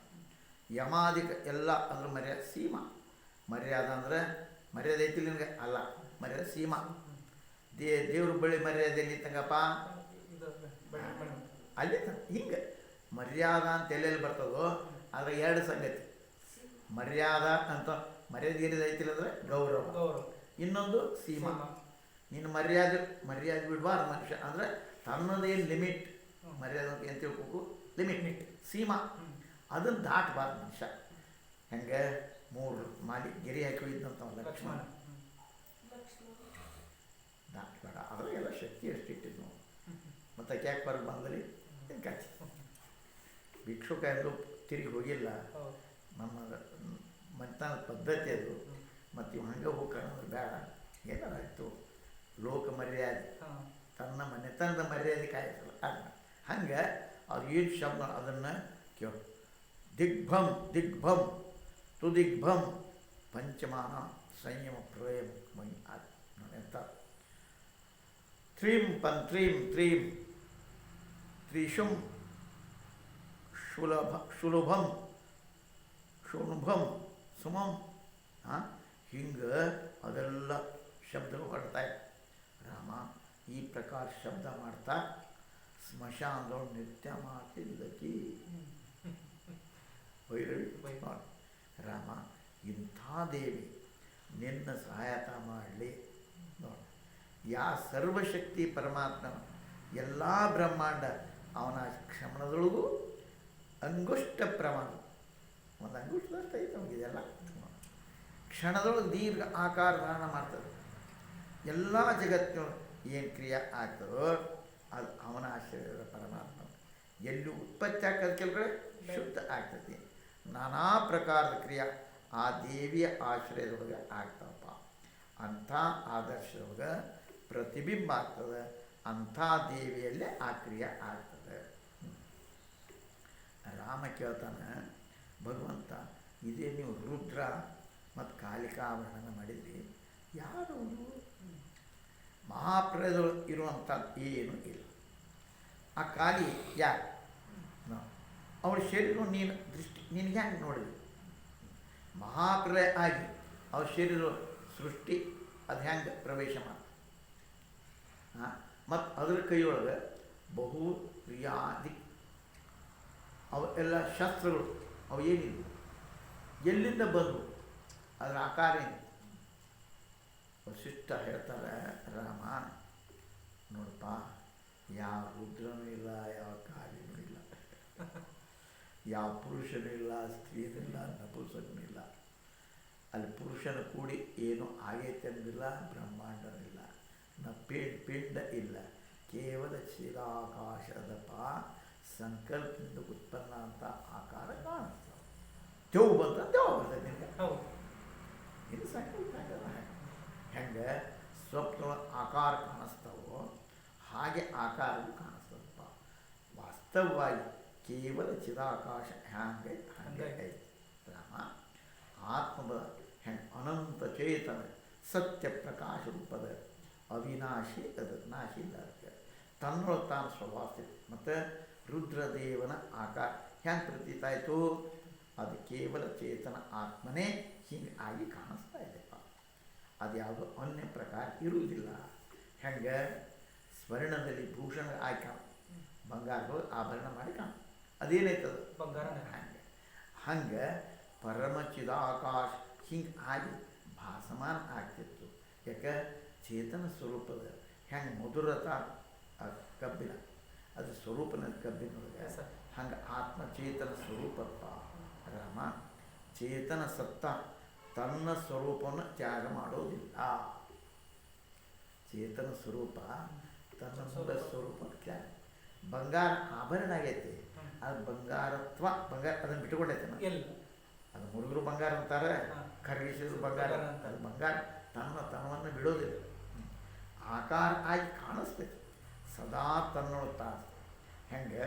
Speaker 1: ಯಮಾದಿಕ ಎಲ್ಲ ಅದ್ರ ಮರ್ಯಾದೆ ಸೀಮಾ ಮರ್ಯಾದ ಅಂದರೆ ಮರ್ಯಾದೆ ಐತಿಲ್ಲ ನಿನಗೆ ಅಲ್ಲ ಮರ್ಯಾದೆ ಸೀಮಾ ದೇವ್ರ ಬಳಿ ಮರ್ಯಾದೆ ಎಲ್ಲಿ ತಂಗಪ್ಪ ಅಲ್ಲಿ ಹಿಂಗೆ ಮರ್ಯಾದ ಅಂತ ಎಲ್ಲೆಲ್ಲಿ ಬರ್ತದೋ ಆದರೆ ಎರಡು ಸಂಗತಿ ಮರ್ಯಾದ ಅಂತ ಮರ್ಯಾದೆ ಏನಿದೆ ಐತಿಲ್ಲ ಅಂದರೆ ಗೌರವ ಇನ್ನೊಂದು ಸೀಮಾ ನೀನು ಮರ್ಯಾದೆ ಬಿಡಬಾರ್ದು ಮನುಷ್ಯ ಅಂದರೆ ತನ್ನದೇನು ಲಿಮಿಟ್ ಮರ್ಯಾದೆ ಅಂತ ಏನು ತಿಳ್ಕೊಬೇಕು ಲಿಮಿಟ್ ಸೀಮಾ ಅದನ್ನು ದಾಟಬಾರ್ದು ಮನುಷ್ಯ ಹೆಂಗೆ ಮೂರು ಮಾಲಿ ಗೆರೆ ಹಾಕಿ ಹೋಗಿದ್ದಂತ ಲಕ್ಷ್ಮಣ ದಾಟಬೇಡ ಆದರೆ ಎಲ್ಲ ಶಕ್ತಿ ಎಷ್ಟಿಟ್ಟಿದ್ದು ಮತ್ತು ಯಾಕೆ ಬರೋದು ಬಂದಲ್ಲಿ ಕಾಚಿ ಭಿಕ್ಷುಕ ಎಂದು ತಿರುಗಿ ಹೋಗಿಲ್ಲ ನಮ್ಮ ಮನೆತನ ಪದ್ಧತಿ ಅದು ಮತ್ತು ಇವು ಹಂಗೆ ಹೋಗ್ಕಂದ್ರೆ ಬೇಡ ಏನಾರಾಯ್ತು ಲೋಕ ಮರ್ಯಾದೆ ತನ್ನ ಮನೆತನದ ಮರ್ಯಾದೆ ಕಾಯಿಸಲ್ಲ ಅಲ್ಲ ಹಂಗೆ ಅದು ಏನು ಶಬ್ದ ಅದನ್ನು ಕೇಳು ದಿಗ್ಭಂ ದಿಗ್ಭಂ ತುದಿಗ್ಭಂ ಪಂಚಮಾನ ಸಂಯಮ ಪ್ರಳಯ ಮೈ ಅದು ಎಂತ ತ್ರೀಂ ಪಂತ್ರೀಂ ತ್ರೀಂ ತ್ರಿಶುಂ ಶುಲಭಂ ಶುನುಭಂ ಸುಮಂ ಹಿಂಗೆ ಅದೆಲ್ಲ ಶಬ್ದಗಳು ಹೊರಡ್ತಾ ರಾಮ ಈ ಪ್ರಕಾರ ಶಬ್ದ ಮಾಡ್ತಾ ಸ್ಮಶಾನದೊಳಗೆ ನೃತ್ಯ ಮಾಡ್ತಿದ್ದಕಿ ಭೈರವಿ ನೋಡಿ ರಾಮ ಇಂಥ ದೇವಿ ನಿನ್ನ ಸಹಾಯತ ಮಾಡಲಿ ನೋಡಿ ಸರ್ವಶಕ್ತಿ ಪರಮಾತ್ಮನ ಎಲ್ಲ ಬ್ರಹ್ಮಾಂಡ ಅವನ ಕ್ಷಮಣದೊಳಗೂ ಅಂಗುಷ್ಟ ಪ್ರಮಾಣ ಒಂದು ಅಂಗುಷ್ಟದಷ್ಟು ಐತೆ ನಮಗಿದೆಲ್ಲ ಕ್ಷಣದೊಳಗೆ ದೀರ್ಘ ಆಕಾರ ಧಾರಣ ಮಾಡ್ತದೆ ಎಲ್ಲ ಜಗತ್ತಿನೊಳಗೆ ಏನು ಕ್ರಿಯೆ ಆಗ್ತದೋ ಅದು ಅವನ ಆಶ್ರಯದ ಪರಮಾತ್ಮ ಎಲ್ಲಿ ಉತ್ಪತ್ತಿ ಆಗ್ತದೆ ಕೆಲವು ಕಡೆ ಶುದ್ಧ ಆಗ್ತದೆ. ನಾನಾ ಪ್ರಕಾರದ ಕ್ರಿಯೆ ಆ ದೇವಿಯ ಆಶ್ರಯದೊಳಗೆ ಆಗ್ತಾವಪ್ಪ. ಅಂಥ ಆದರ್ಶದೊಳಗೆ ಪ್ರತಿಬಿಂಬ ಆಗ್ತದೆ. ಅಂಥ ದೇವಿಯಲ್ಲೇ ಆ ಕ್ರಿಯೆ ಆಗ್ತದೆ. ರಾಮ ಕೇಳ್ತಾನೆ, ಭಗವಂತ ಇದೇ ನೀವು ರುದ್ರ ಮತ್ತು ಕಾಲಿಕಾವರಣನ ಮಾಡಿದ್ರಿ, ಯಾರು ಮಹಾಪ್ರಯದೊಳಗೆ ಇರುವಂಥದ್ದು ಏನೂ ಇಲ್ಲ. ಆ ಕಾಲಿ ಯಾರು? ಅವಳ ಶರೀರ ನೀನು ದೃಷ್ಟಿ ನಿನಗೆ ಹೆಂಗೆ ನೋಡಿದ್ವಿ? ಮಹಾಪ್ರಲಯ ಆಗಿ ಅವ್ರ ಶರೀರ ಸೃಷ್ಟಿ ಅದು ಹೆಂಗೆ ಪ್ರವೇಶ ಮಾಡ್ತದೆ? ಮತ್ತು ಅದರ ಕೈಯೊಳಗೆ ಬಹು ಪ್ರಿಯಾದಿ ಅವು ಎಲ್ಲ ಶಸ್ತ್ರಗಳು ಅವು ಏನಿದೆ, ಎಲ್ಲಿಂದ ಬಂದವು, ಅದರ ಆಕಾರ ಏನು? ವಸಿಷ್ಠ ಹೇಳ್ತಾರೆ, ರಾಮ ನೋಡಪ್ಪ, ಯಾವ ರುದ್ರನೂ ಇಲ್ಲ, ಯಾವ ಕಾಲಿನೂ ಇಲ್ಲ, ಯಾವ ಪುರುಷನೂ ಇಲ್ಲ, ಸ್ತ್ರೀನೂ ಇಲ್ಲ, ನಪುಂಸಕನೂ ಇಲ್ಲ. ಅಲ್ಲಿ ಪುರುಷನ ಕೂಡಿ ಏನೂ ಆಗೈತೆ ಅನ್ನೋದಿಲ್ಲ, ಬ್ರಹ್ಮಾಂಡನೂ ಇಲ್ಲ, ಪಿಂಡ ಇಲ್ಲ, ಕೇವಲ ಚಿರಾಕಾಶದಪ್ಪ ಸಂಕಲ್ಪದಿಂದ ಉತ್ಪನ್ನ ಅಂತ ಆಕಾರ ಕಾಣಿಸ್ತಾವೆ. ತೆವು ಬಂತ ತೆವು ಬರ್ತದೆ ನಿನಗೆ. ಇದು ಸಂಕಲ್ಪ ಆಗಲ್ಲ. ಹೆಂಗೆ ಸ್ವಪ್ನ ಆಕಾರ ಕಾಣಿಸ್ತಾವೋ ಹಾಗೆ ಆಕಾರವು ಕಾಣಿಸ್ತದಪ್ಪ. ವಾಸ್ತವವಾಗಿ ಕೇವಲ ಚಿದಾಕಾಶ ಹ್ಯಾಂಗೆ ಹಾಗೆ ಐತೆ ರಾಮ. ಆತ್ಮದ ಹೆಂಗೆ ಅನಂತ ಚೇತನ ಸತ್ಯ ಪ್ರಕಾಶ ರೂಪದ ಅವಿನಾಶಿ, ಅದು ನಾಶಿ ಇಲ್ಲ. ಅದಕ್ಕೆ ತನ್ನೊಳಗೆ ತಾನು ಸ್ವಭಾವ. ಮತ್ತು ರುದ್ರದೇವನ ಆಕಾರ ಹೆಂಗೆ ಪ್ರತೀತಾಯಿತು? ಅದು ಕೇವಲ ಚೇತನ ಆತ್ಮನೇ ಹಿಂಗೆ ಆಗಿ ಕಾಣಿಸ್ತಾ ಇದೆಪ್ಪ. ಅದು ಯಾವುದೋ ಅನ್ಯ ಪ್ರಕಾರ ಇರುವುದಿಲ್ಲ. ಹೆಂಗೆ ಸ್ವರ್ಣದಲ್ಲಿ ಭೂಷಣ ಆಯ್ಕೆ ಬಂಗಾರಗಳು ಆಭರಣ ಮಾಡಿ ಕಾಣ, ಅದೇನೈತದ
Speaker 2: ಬಂಗಾರ.
Speaker 1: ಹಂಗೆ ಪರಮಚಿದಾಕಾಶ ಹಿಂಗೆ ಆಗಿ ಭಾಸಮಾನ ಆಗ್ತಿತ್ತು. ಯಾಕೆ? ಚೇತನ ಸ್ವರೂಪದ ಹೆಂಗೆ ಮಧುರತ ಕಬ್ಬಿನ ಅದು ಸ್ವರೂಪನ ಕಬ್ಬಿನೊಳಗೆ, ಹಂಗೆ ಆತ್ಮಚೇತನ ಸ್ವರೂಪಪ್ಪ ರಾಮ. ಚೇತನ ಸತ್ತ ತನ್ನ ಸ್ವರೂಪವನ್ನು ತ್ಯಾಗ ಮಾಡೋದಿಲ್ಲ. ಚೇತನ ಸ್ವರೂಪ ತನ್ನ ಮೂಲ ಸ್ವರೂಪ ತ್ಯಾಗ. ಬಂಗಾರ ಆಭರಣ ಆಗೈತಿ, ಅದು ಬಂಗಾರತ್ವ ಬಂಗಾರ ಅದನ್ನು ಬಿಟ್ಟುಕೊಂಡೈತೆ. ಅದು ಮುಳುಗರು ಬಂಗಾರ ಅಂತಾರೆ, ಖರೀಸಿದ್ರು ಬಂಗಾರ. ಅದು ಬಂಗಾರ ತನ್ನ ತನವನ್ನು ಬಿಡೋದಿಲ್ಲ, ಆಕಾರ ಆಗಿ ಕಾಣಿಸ್ತೈತಿ, ಸದಾ ತನ್ನೊಳಗೆ ತಾನು. ಹೆಂಗೆ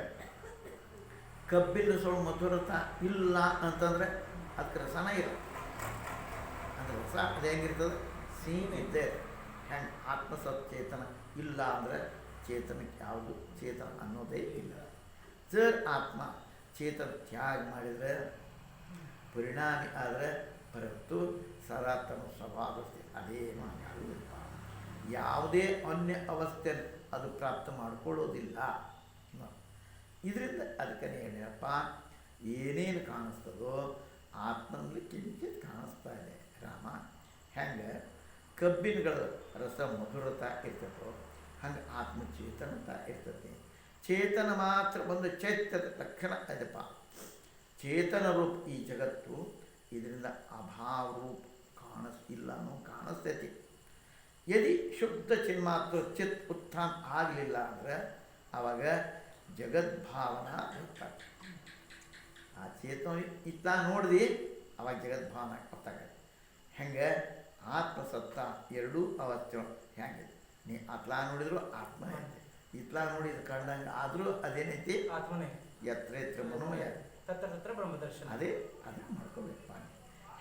Speaker 1: ಕಬ್ಬಿನ ಸೊಳು ಮಧುರತ ಇಲ್ಲ ಅಂತಂದರೆ ಅದಕ್ಕೆ ರಸನ ಇಲ್ಲ. ಅಂದರೆ ರಸ ಅದು ಹೆಂಗಿರ್ತದೆ? ಸೀನ್ ಇದ್ದೇ. ಹೆಂಗೆ ಆತ್ಮಸಚೇತನ ಇಲ್ಲ ಅಂದರೆ ಚೇತನಕ್ಕೆ ಯಾವುದು ಚೇತನ ಅನ್ನೋದೇ ಇಲ್ಲ. ಸರ್ ಆತ್ಮ ಚೇತನ ತ್ಯಾಗ ಮಾಡಿದರೆ ಪರಿಣಾಮಿ ಆದರೆ ಹೊರತು ಸದಾ ತನ್ನ ಸ್ವಭಾವಸ್ಥೆ ಅದೇನು ಆಗುವುದಿಲ್ಲ. ಯಾವುದೇ ಅನ್ಯ ಅವಸ್ಥೆ ಅದು ಪ್ರಾಪ್ತ ಮಾಡಿಕೊಳ್ಳೋದಿಲ್ಲ. ಇದರಿಂದ ಅದಕ್ಕೆ ಏನಪ್ಪ, ಏನೇನು ಕಾಣಿಸ್ತದೋ ಆತ್ಮನಲ್ಲಿ ಕಿಂಚಿತ್ ಕಾಣಿಸ್ತಾ ಇದೆ ರಾಮ. ಹೆಂಗೆ ಕಬ್ಬಿನಗಳ ರಸ ಮಧುರತ ಇರ್ತದೋ ಹಂಗೆ ಆತ್ಮಚೇತನತ ಇರ್ತದೆ. ಚೇತನ ಮಾತ್ರ ಒಂದು ಚೈತ್ಯದ ಲಕ್ಷಣ ಇದೆಪ್ಪ. ಚೇತನ ರೂಪ ಈ ಜಗತ್ತು, ಇದರಿಂದ ಅಭಾವ ರೂಪ ಇಲ್ಲನೂ ಕಾಣಿಸ್ತೈತಿ. ಯದಿ ಶುದ್ಧ ಚಿನ್ಮಾತ್ರ ಚಿತ್ ಉತ್ಥಾನ ಆಗಲಿಲ್ಲ ಅಂದರೆ ಆವಾಗ ಜಗದ್ಭಾವನ ಗೊತ್ತಾಗ್ತದೆ. ಆ ಚೇತನ ಇತ್ತ ನೋಡಿದಿ ಅವಾಗ ಜಗದ್ಭಾವನ ಗೊತ್ತಾಗತ್ತೆ. ಹೆಂಗೆ ಆತ್ಮಸತ್ತ ಎರಡೂ ಅವಸ್ಥೆ ಹೆಂಗೆ ನೀ ಅತ್ಲಾ ನೋಡಿದ್ರು ಆತ್ಮ ಐತೆ, ಇತ್ಲಾ ನೋಡಿದ ಕಂಡಂಗೆ ಆದರೂ ಅದೇನೈತಿ
Speaker 2: ಆತ್ಮನೇ.
Speaker 1: ಯತ್ರ ಮನೋಯ
Speaker 2: ತತ್ರ ಬ್ರಹ್ಮದರ್ಶನ.
Speaker 1: ಅದೇ ಅದನ್ನು ಮಾಡ್ಕೋಬೇಕಪ್ಪ.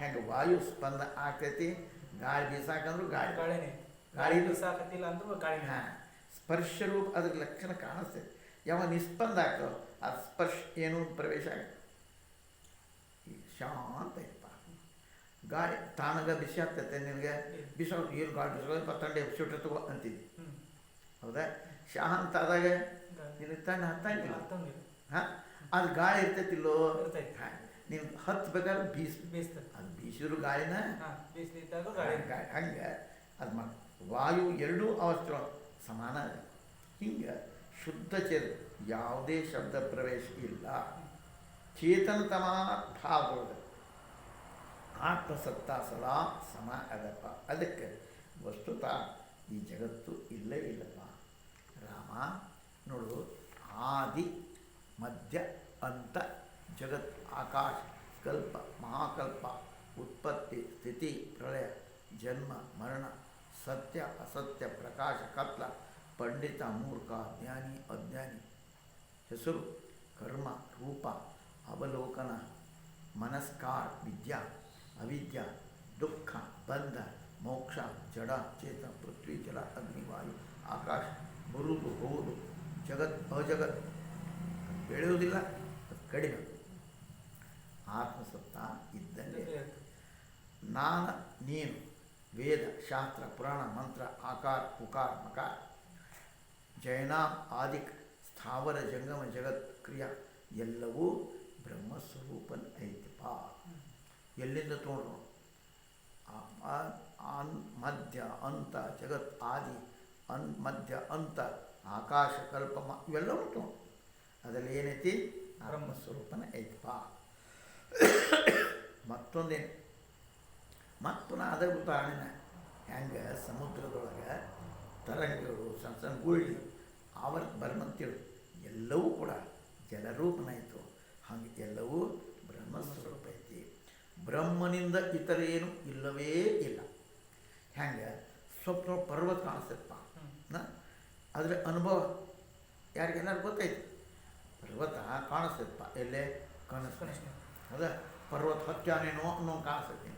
Speaker 1: ಹೆಂಗೆ ವಾಯು ಸ್ಪಂದ ಆಗ್ತೈತಿ, ಗಾಳಿ ಬೀಸಾಕಂದ್ರು ಗಾಳಿನೇ, ಗಾಳಿ
Speaker 2: ಬೀಸಾಕತ್ತಿಲ್ಲ ಅಂದ್ರೂ ಗಾಳಿ.
Speaker 1: ಹಾಂ, ಸ್ಪರ್ಶ ರೂಪ ಅದ್ರ ಲಕ್ಷಣ ಕಾಣಿಸ್ತೈತಿ. ಯಾವ ನಿಸ್ಪಂದ ಆಗ್ತಾವ ಅದು ಸ್ಪರ್ಶ ಏನೂ ಪ್ರವೇಶ ಆಗುತ್ತೆ. ಈಗ ಶಾಂತ ಐತಪ್ಪ. ಗಾಳಿ ತಾನಾಗ ಬಿಸಿ ಆಗ್ತೈತೆ ನಿನಗೆ, ಬಿಸೋ ಏನು ಗಾಳಿ ಬಿಸೋ ತಂಡೆ ಬಿಸಿಟ್ರೆ ತಗೋ ಅಂತಿದ್ವಿ, ಹೌದಾ? ಶಾಂತ ಆದಾಗ ನಿನಗೆ ತಣ್ಣ ಹತ್ತಂಗಿಲ್ಲ. ಹಾಂ, ಅದು ಗಾಳಿ ಇರ್ತೈತಿಲ್ಲೋ, ಹಾಂ, ನೀನು ಹತ್ಬೇಕಾದ್ರೆ ಬೀಸ್ತದೆ. ಅದು ಬೀಸಿದ್ರು ಗಾಳಿನ ಗಾಳಿ ಹಂಗೆ ಅದು ಮಾಡಿ ವಾಯು ಎರಡೂ ಅವಸ್ಥೆ ಸಮಾನ ಇದೆ. ಹಿಂಗೆ ಶುದ್ಧ ಚೇತನ ಯಾವುದೇ ಶಬ್ದ ಪ್ರವೇಶ ಇಲ್ಲ. ಚೇತನತಮ ಭಾವದೊಳಗೆ ಆತ್ಮಸತ್ತ ಸದಾ ಸಮ ಅದಪ್ಪ. ಅದಕ್ಕೆ ವಸ್ತುತಃ ಈ ಜಗತ್ತು ಇಲ್ಲೇ ಇಲ್ಲಪ್ಪ ರಾಮ. ನೋಡು, ಆದಿ ಮಧ್ಯ ಅಂತ ಜಗತ್ ಆಕಾಶ ಕಲ್ಪ ಮಹಾಕಲ್ಪ ಉತ್ಪತ್ತಿ ಸ್ಥಿತಿ ಪ್ರಳಯ ಜನ್ಮ ಮರಣ ಸತ್ಯ ಅಸತ್ಯ ಪ್ರಕಾಶ ಕತ್ಲ ಪಂಡಿತ ಮೂರ್ಖ ಜ್ಞಾನಿ ಅಜ್ಞಾನಿ ಹೆಸರು ಕರ್ಮ ರೂಪ ಅವಲೋಕನ ಮನಸ್ಕಾರ ವಿದ್ಯಾ ಅವಿದ್ಯಾ ದುಃಖ ಬಂಧ ಮೋಕ್ಷ ಜಡ ಚೇತನ ಪೃಥ್ವಿ ಜಲ ಅಗ್ನಿ ವಾಯು ಆಕಾಶ ಬರುವುದು ಹೋಗುವುದು ಜಗತ್ ಅಜಗತ್ ಬೆಳೆಯುವುದಿಲ್ಲ, ಅದು ಕಡಿಮೆ. ಆತ್ಮಸತ್ತ ಇದ್ದಂಗೆ ನಾನು ನೀನು ವೇದ ಶಾಸ್ತ್ರ ಪುರಾಣ ಮಂತ್ರ ಆಕಾರ ಉಕಾರ ಮಕಾರ ಜೈನಾಂ ಆದಿಕ್ ಸ್ಥಾವರ ಜಂಗಮ ಜಗತ್ ಕ್ರಿಯಾ ಎಲ್ಲವೂ ಬ್ರಹ್ಮಸ್ವರೂಪನ್ ಐತಿಪ್ಪ. ಎಲ್ಲಿಂದ ತೊಗೊಂಡ್ರು? ಮಧ್ಯ ಅಂತ ಜಗತ್ ಆದಿ ಮಧ್ಯ ಅಂತ ಆಕಾಶ ಕಲ್ಪ ಇವೆಲ್ಲ ಉಂಟು. ಅದರಲ್ಲಿ ಏನೈತಿ? ಬ್ರಹ್ಮಸ್ವರೂಪನ ಐತಿಪ್ಪ. ಮತ್ತೊಂದೇನು? ಮತ್ತು ನಾ ಅದರ ಉದಾಹರಣೆ ಹೆಂಗೆ ಸಮುದ್ರದೊಳಗೆ ತರಂಗಗಳು ಸಣ್ಣ ಸಣ್ಣ ಗುಳ್ಳಿ ಆವರ್ತ ಬರ್ಮಂತೇಳಿ ಎಲ್ಲವೂ ಕೂಡ ಜಲರೂಪನಾಯಿತು. ಹಾಗೆ ಎಲ್ಲವೂ ಬ್ರಹ್ಮಸ್ವರೂಪ ಐತಿ. ಬ್ರಹ್ಮನಿಂದ ಇತರ ಏನು ಇಲ್ಲವೇ ಇಲ್ಲ. ಹೆಂಗೆ ಸ್ವಪ್ನ ಪರ್ವತ ಕಾಣಿಸ್ತಪ್ಪ, ಅದರ ಅನುಭವ ಯಾರಿಗೆಲ್ಲಾರು ಗೊತ್ತೈತಿ. ಪರ್ವತ ಕಾಣಿಸ್ತಪ್ಪ, ಎಲ್ಲೇ ಕನಸು ಅದ ಪರ್ವತ ಹತ್ಯಾನೇನೋ ಅನ್ನೋ ಕಾಣಿಸ್ತೈತಿ.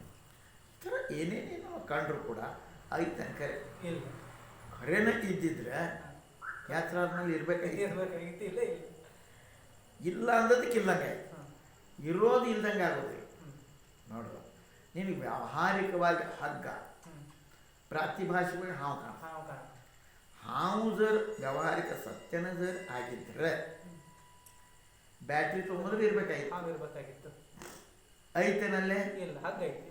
Speaker 1: ಈ ಥರ ಏನೇನೇನೋ ಕಂಡ್ರು ಕೂಡ ಐತೆ ಕರೆ ಖರೇನ ಇದ್ದಿದ್ರೆ ಯಾತ್ರೆ ಆದ್ಮೇಲೆ ಇರಬೇಕಾಗಿತ್ತು. ಇಲ್ಲ ಅಂದದಕ್ಕೆ ಇಲ್ಲಂಗೆ ಇರೋದು ಇಲ್ದಂಗೆ ಆಗೋದಿಲ್ಲ. ನೋಡುವ, ನಿನಗೆ ವ್ಯಾವಹಾರಿಕವಾಗಿ ಹಗ್ಗ, ಪ್ರಾತಿಭಾಷಿಕವಾಗಿ ಹಾವು ಕಾಣ. ಹಾವು ಜರ್ ವ್ಯಾವಹಾರಿಕ ಸತ್ಯನ ಜರ್ ಆಗಿದ್ರೆ ಬ್ಯಾಟ್ರಿ ತೊಗೊಂಡ್ರೆ ಇರಬೇಕಾಗಿತ್ತು. ಐತೆನಲ್ಲೇ ಹಗ್ಗ ಐತಿ.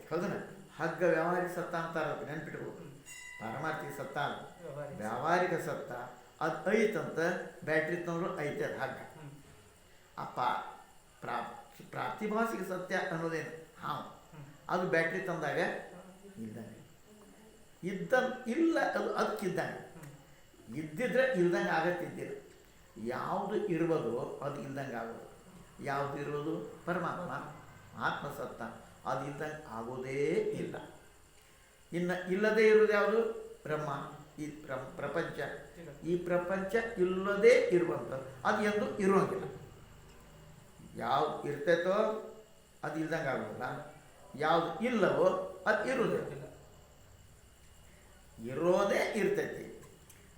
Speaker 1: ಹೌದನ? ಹಗ್ಗ ವ್ಯಾವಹಾರಿಕ ಸತ್ತ ಅಂತಾರ, ನೆನ್ಪಿಟ್ಬೋದು. ಪಾರಮಾರ್ಥಿಕ ಸತ್ತ ಅಲ್ಲ, ವ್ಯಾವಹಾರಿಕ ಸತ್ತ. ಅದು ಐತಂತ ಬ್ಯಾಟ್ರಿ ತೊಗೊಂಡ್ರು ಐತೆ ಅದು ಹಗ್ಗ. ಅಪ್ಪ ಪ್ರಾತಿಭಾಷಿಕ ಸತ್ಯ ಅನ್ನೋದೇನು ಹಾವು, ಅದು ಬ್ಯಾಟ್ರಿ ತಂದಾಗ ಇಲ್ದಂಗೆ ಇಲ್ಲ, ಅದು ಅದಕ್ಕಿದ್ದಂಗೆ. ಇದ್ದಿದ್ರೆ ಇಲ್ದಂಗೆ ಆಗತ್ತಿದ್ದಿಲ್ಲ. ಯಾವುದು ಇರುವುದು ಅದು ಇಲ್ದಂಗೆ ಆಗೋದು. ಯಾವುದು ಇರೋದು? ಪರಮಾತ್ಮ ಆತ್ಮಸತ್ತ, ಅದು ಇಲ್ದಂಗೆ ಆಗೋದೇ ಇಲ್ಲ. ಇನ್ನು ಇಲ್ಲದೇ ಇರೋದು ಯಾವುದು? ಬ್ರಹ್ಮ. ಈ ಪ್ರಪಂಚ, ಈ ಪ್ರಪಂಚ ಇಲ್ಲದೇ ಇರುವಂಥದ್ದು, ಅದು ಎಂದು ಇರುವಂಗಿಲ್ಲ. ಯಾವ್ದು ಇರ್ತೈತೋ ಅದು ಇಲ್ದಂಗೆ ಆಗೋದಿಲ್ಲ, ಯಾವುದು ಇಲ್ಲವೋ ಅದು ಇರೋದಿಲ್ಲ. ಇರೋದೇ ಇರ್ತೈತಿ,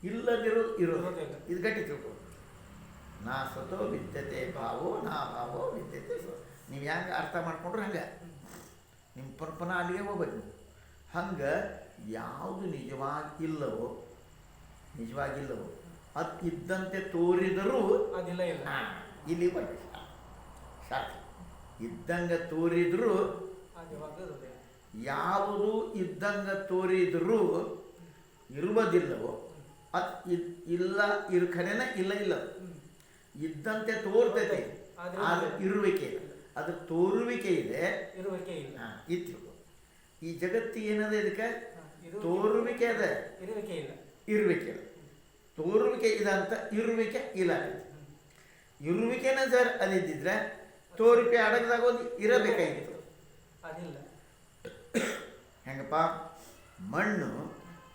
Speaker 1: ಇಲ್ಲದಿರೋದು ಇರೋದಿಲ್ಲ. ಇದು ಗಟ್ಟಿ ತಿಳ್ಕೊ. ನಾ ಸತೋ ವಿದ್ಯತೆ ಭಾವೋ ನಾ ಭಾವೋ ವಿದ್ಯತೆ ಸೊ. ನೀವು ಹೆಂಗೆ ಅರ್ಥ ಮಾಡ್ಕೊಂಡ್ರೆ ಹಂಗೆ ನಿಮ್ಮ ಪರ್ಪನ ಅಲ್ಲಿಗೆ ಹೋಗ್ಬೇಕು. ಹಂಗೆ ಯಾವುದು ನಿಜವಾಗಿಲ್ಲವೋ ಅದು ಇದ್ದಂತೆ ತೋರಿದರೂ
Speaker 2: ಅದಿಲ್ಲ.
Speaker 1: ಇಲ್ಲಿ ಬರ್ಬೇಕು. ಶಾಸ್ತ್ರ ಇದ್ದಂಗೆ ತೋರಿದರೂ, ಯಾವುದು ಇದ್ದಂಗೆ ತೋರಿದರೂ ಇರುವುದಿಲ್ಲವೋ ಅದು ಇಲ್ಲ. ಖರೇನ ಇಲ್ಲ ಇದ್ದಂತೆ ತೋರ್ತೈತೆ, ಆದರೆ ಇರುವಿಕೆ ಇಲ್ಲ. ಅದ್ರ ತೋರುವಿಕೆ ಇದೆ,
Speaker 2: ಇರುವಿಕೆ ಇಲ್ಲ.
Speaker 1: ಇತ್ತು. ಈ ಜಗತ್ತಿಗೆ ಏನದ? ಇದಕ್ಕೆ ತೋರುವಿಕೆ ಅದ,
Speaker 2: ಇರುವಿಕೆ ಇಲ್ಲ.
Speaker 1: ತೋರುವಿಕೆ ಇದೆ ಅಂತ ಇರುವಿಕೆ ಇಲ್ಲ. ಇರುವಿಕೆನ ಸರ್ ಅದಿದ್ದಿದ್ರೆ ತೋರುವಿಕೆ ಅಡಗದಾಗ ಒಂದು ಇರಬೇಕಾಗಿತ್ತು,
Speaker 2: ಅದಿಲ್ಲ.
Speaker 1: ಹೆಂಗಪ್ಪ? ಮಣ್ಣು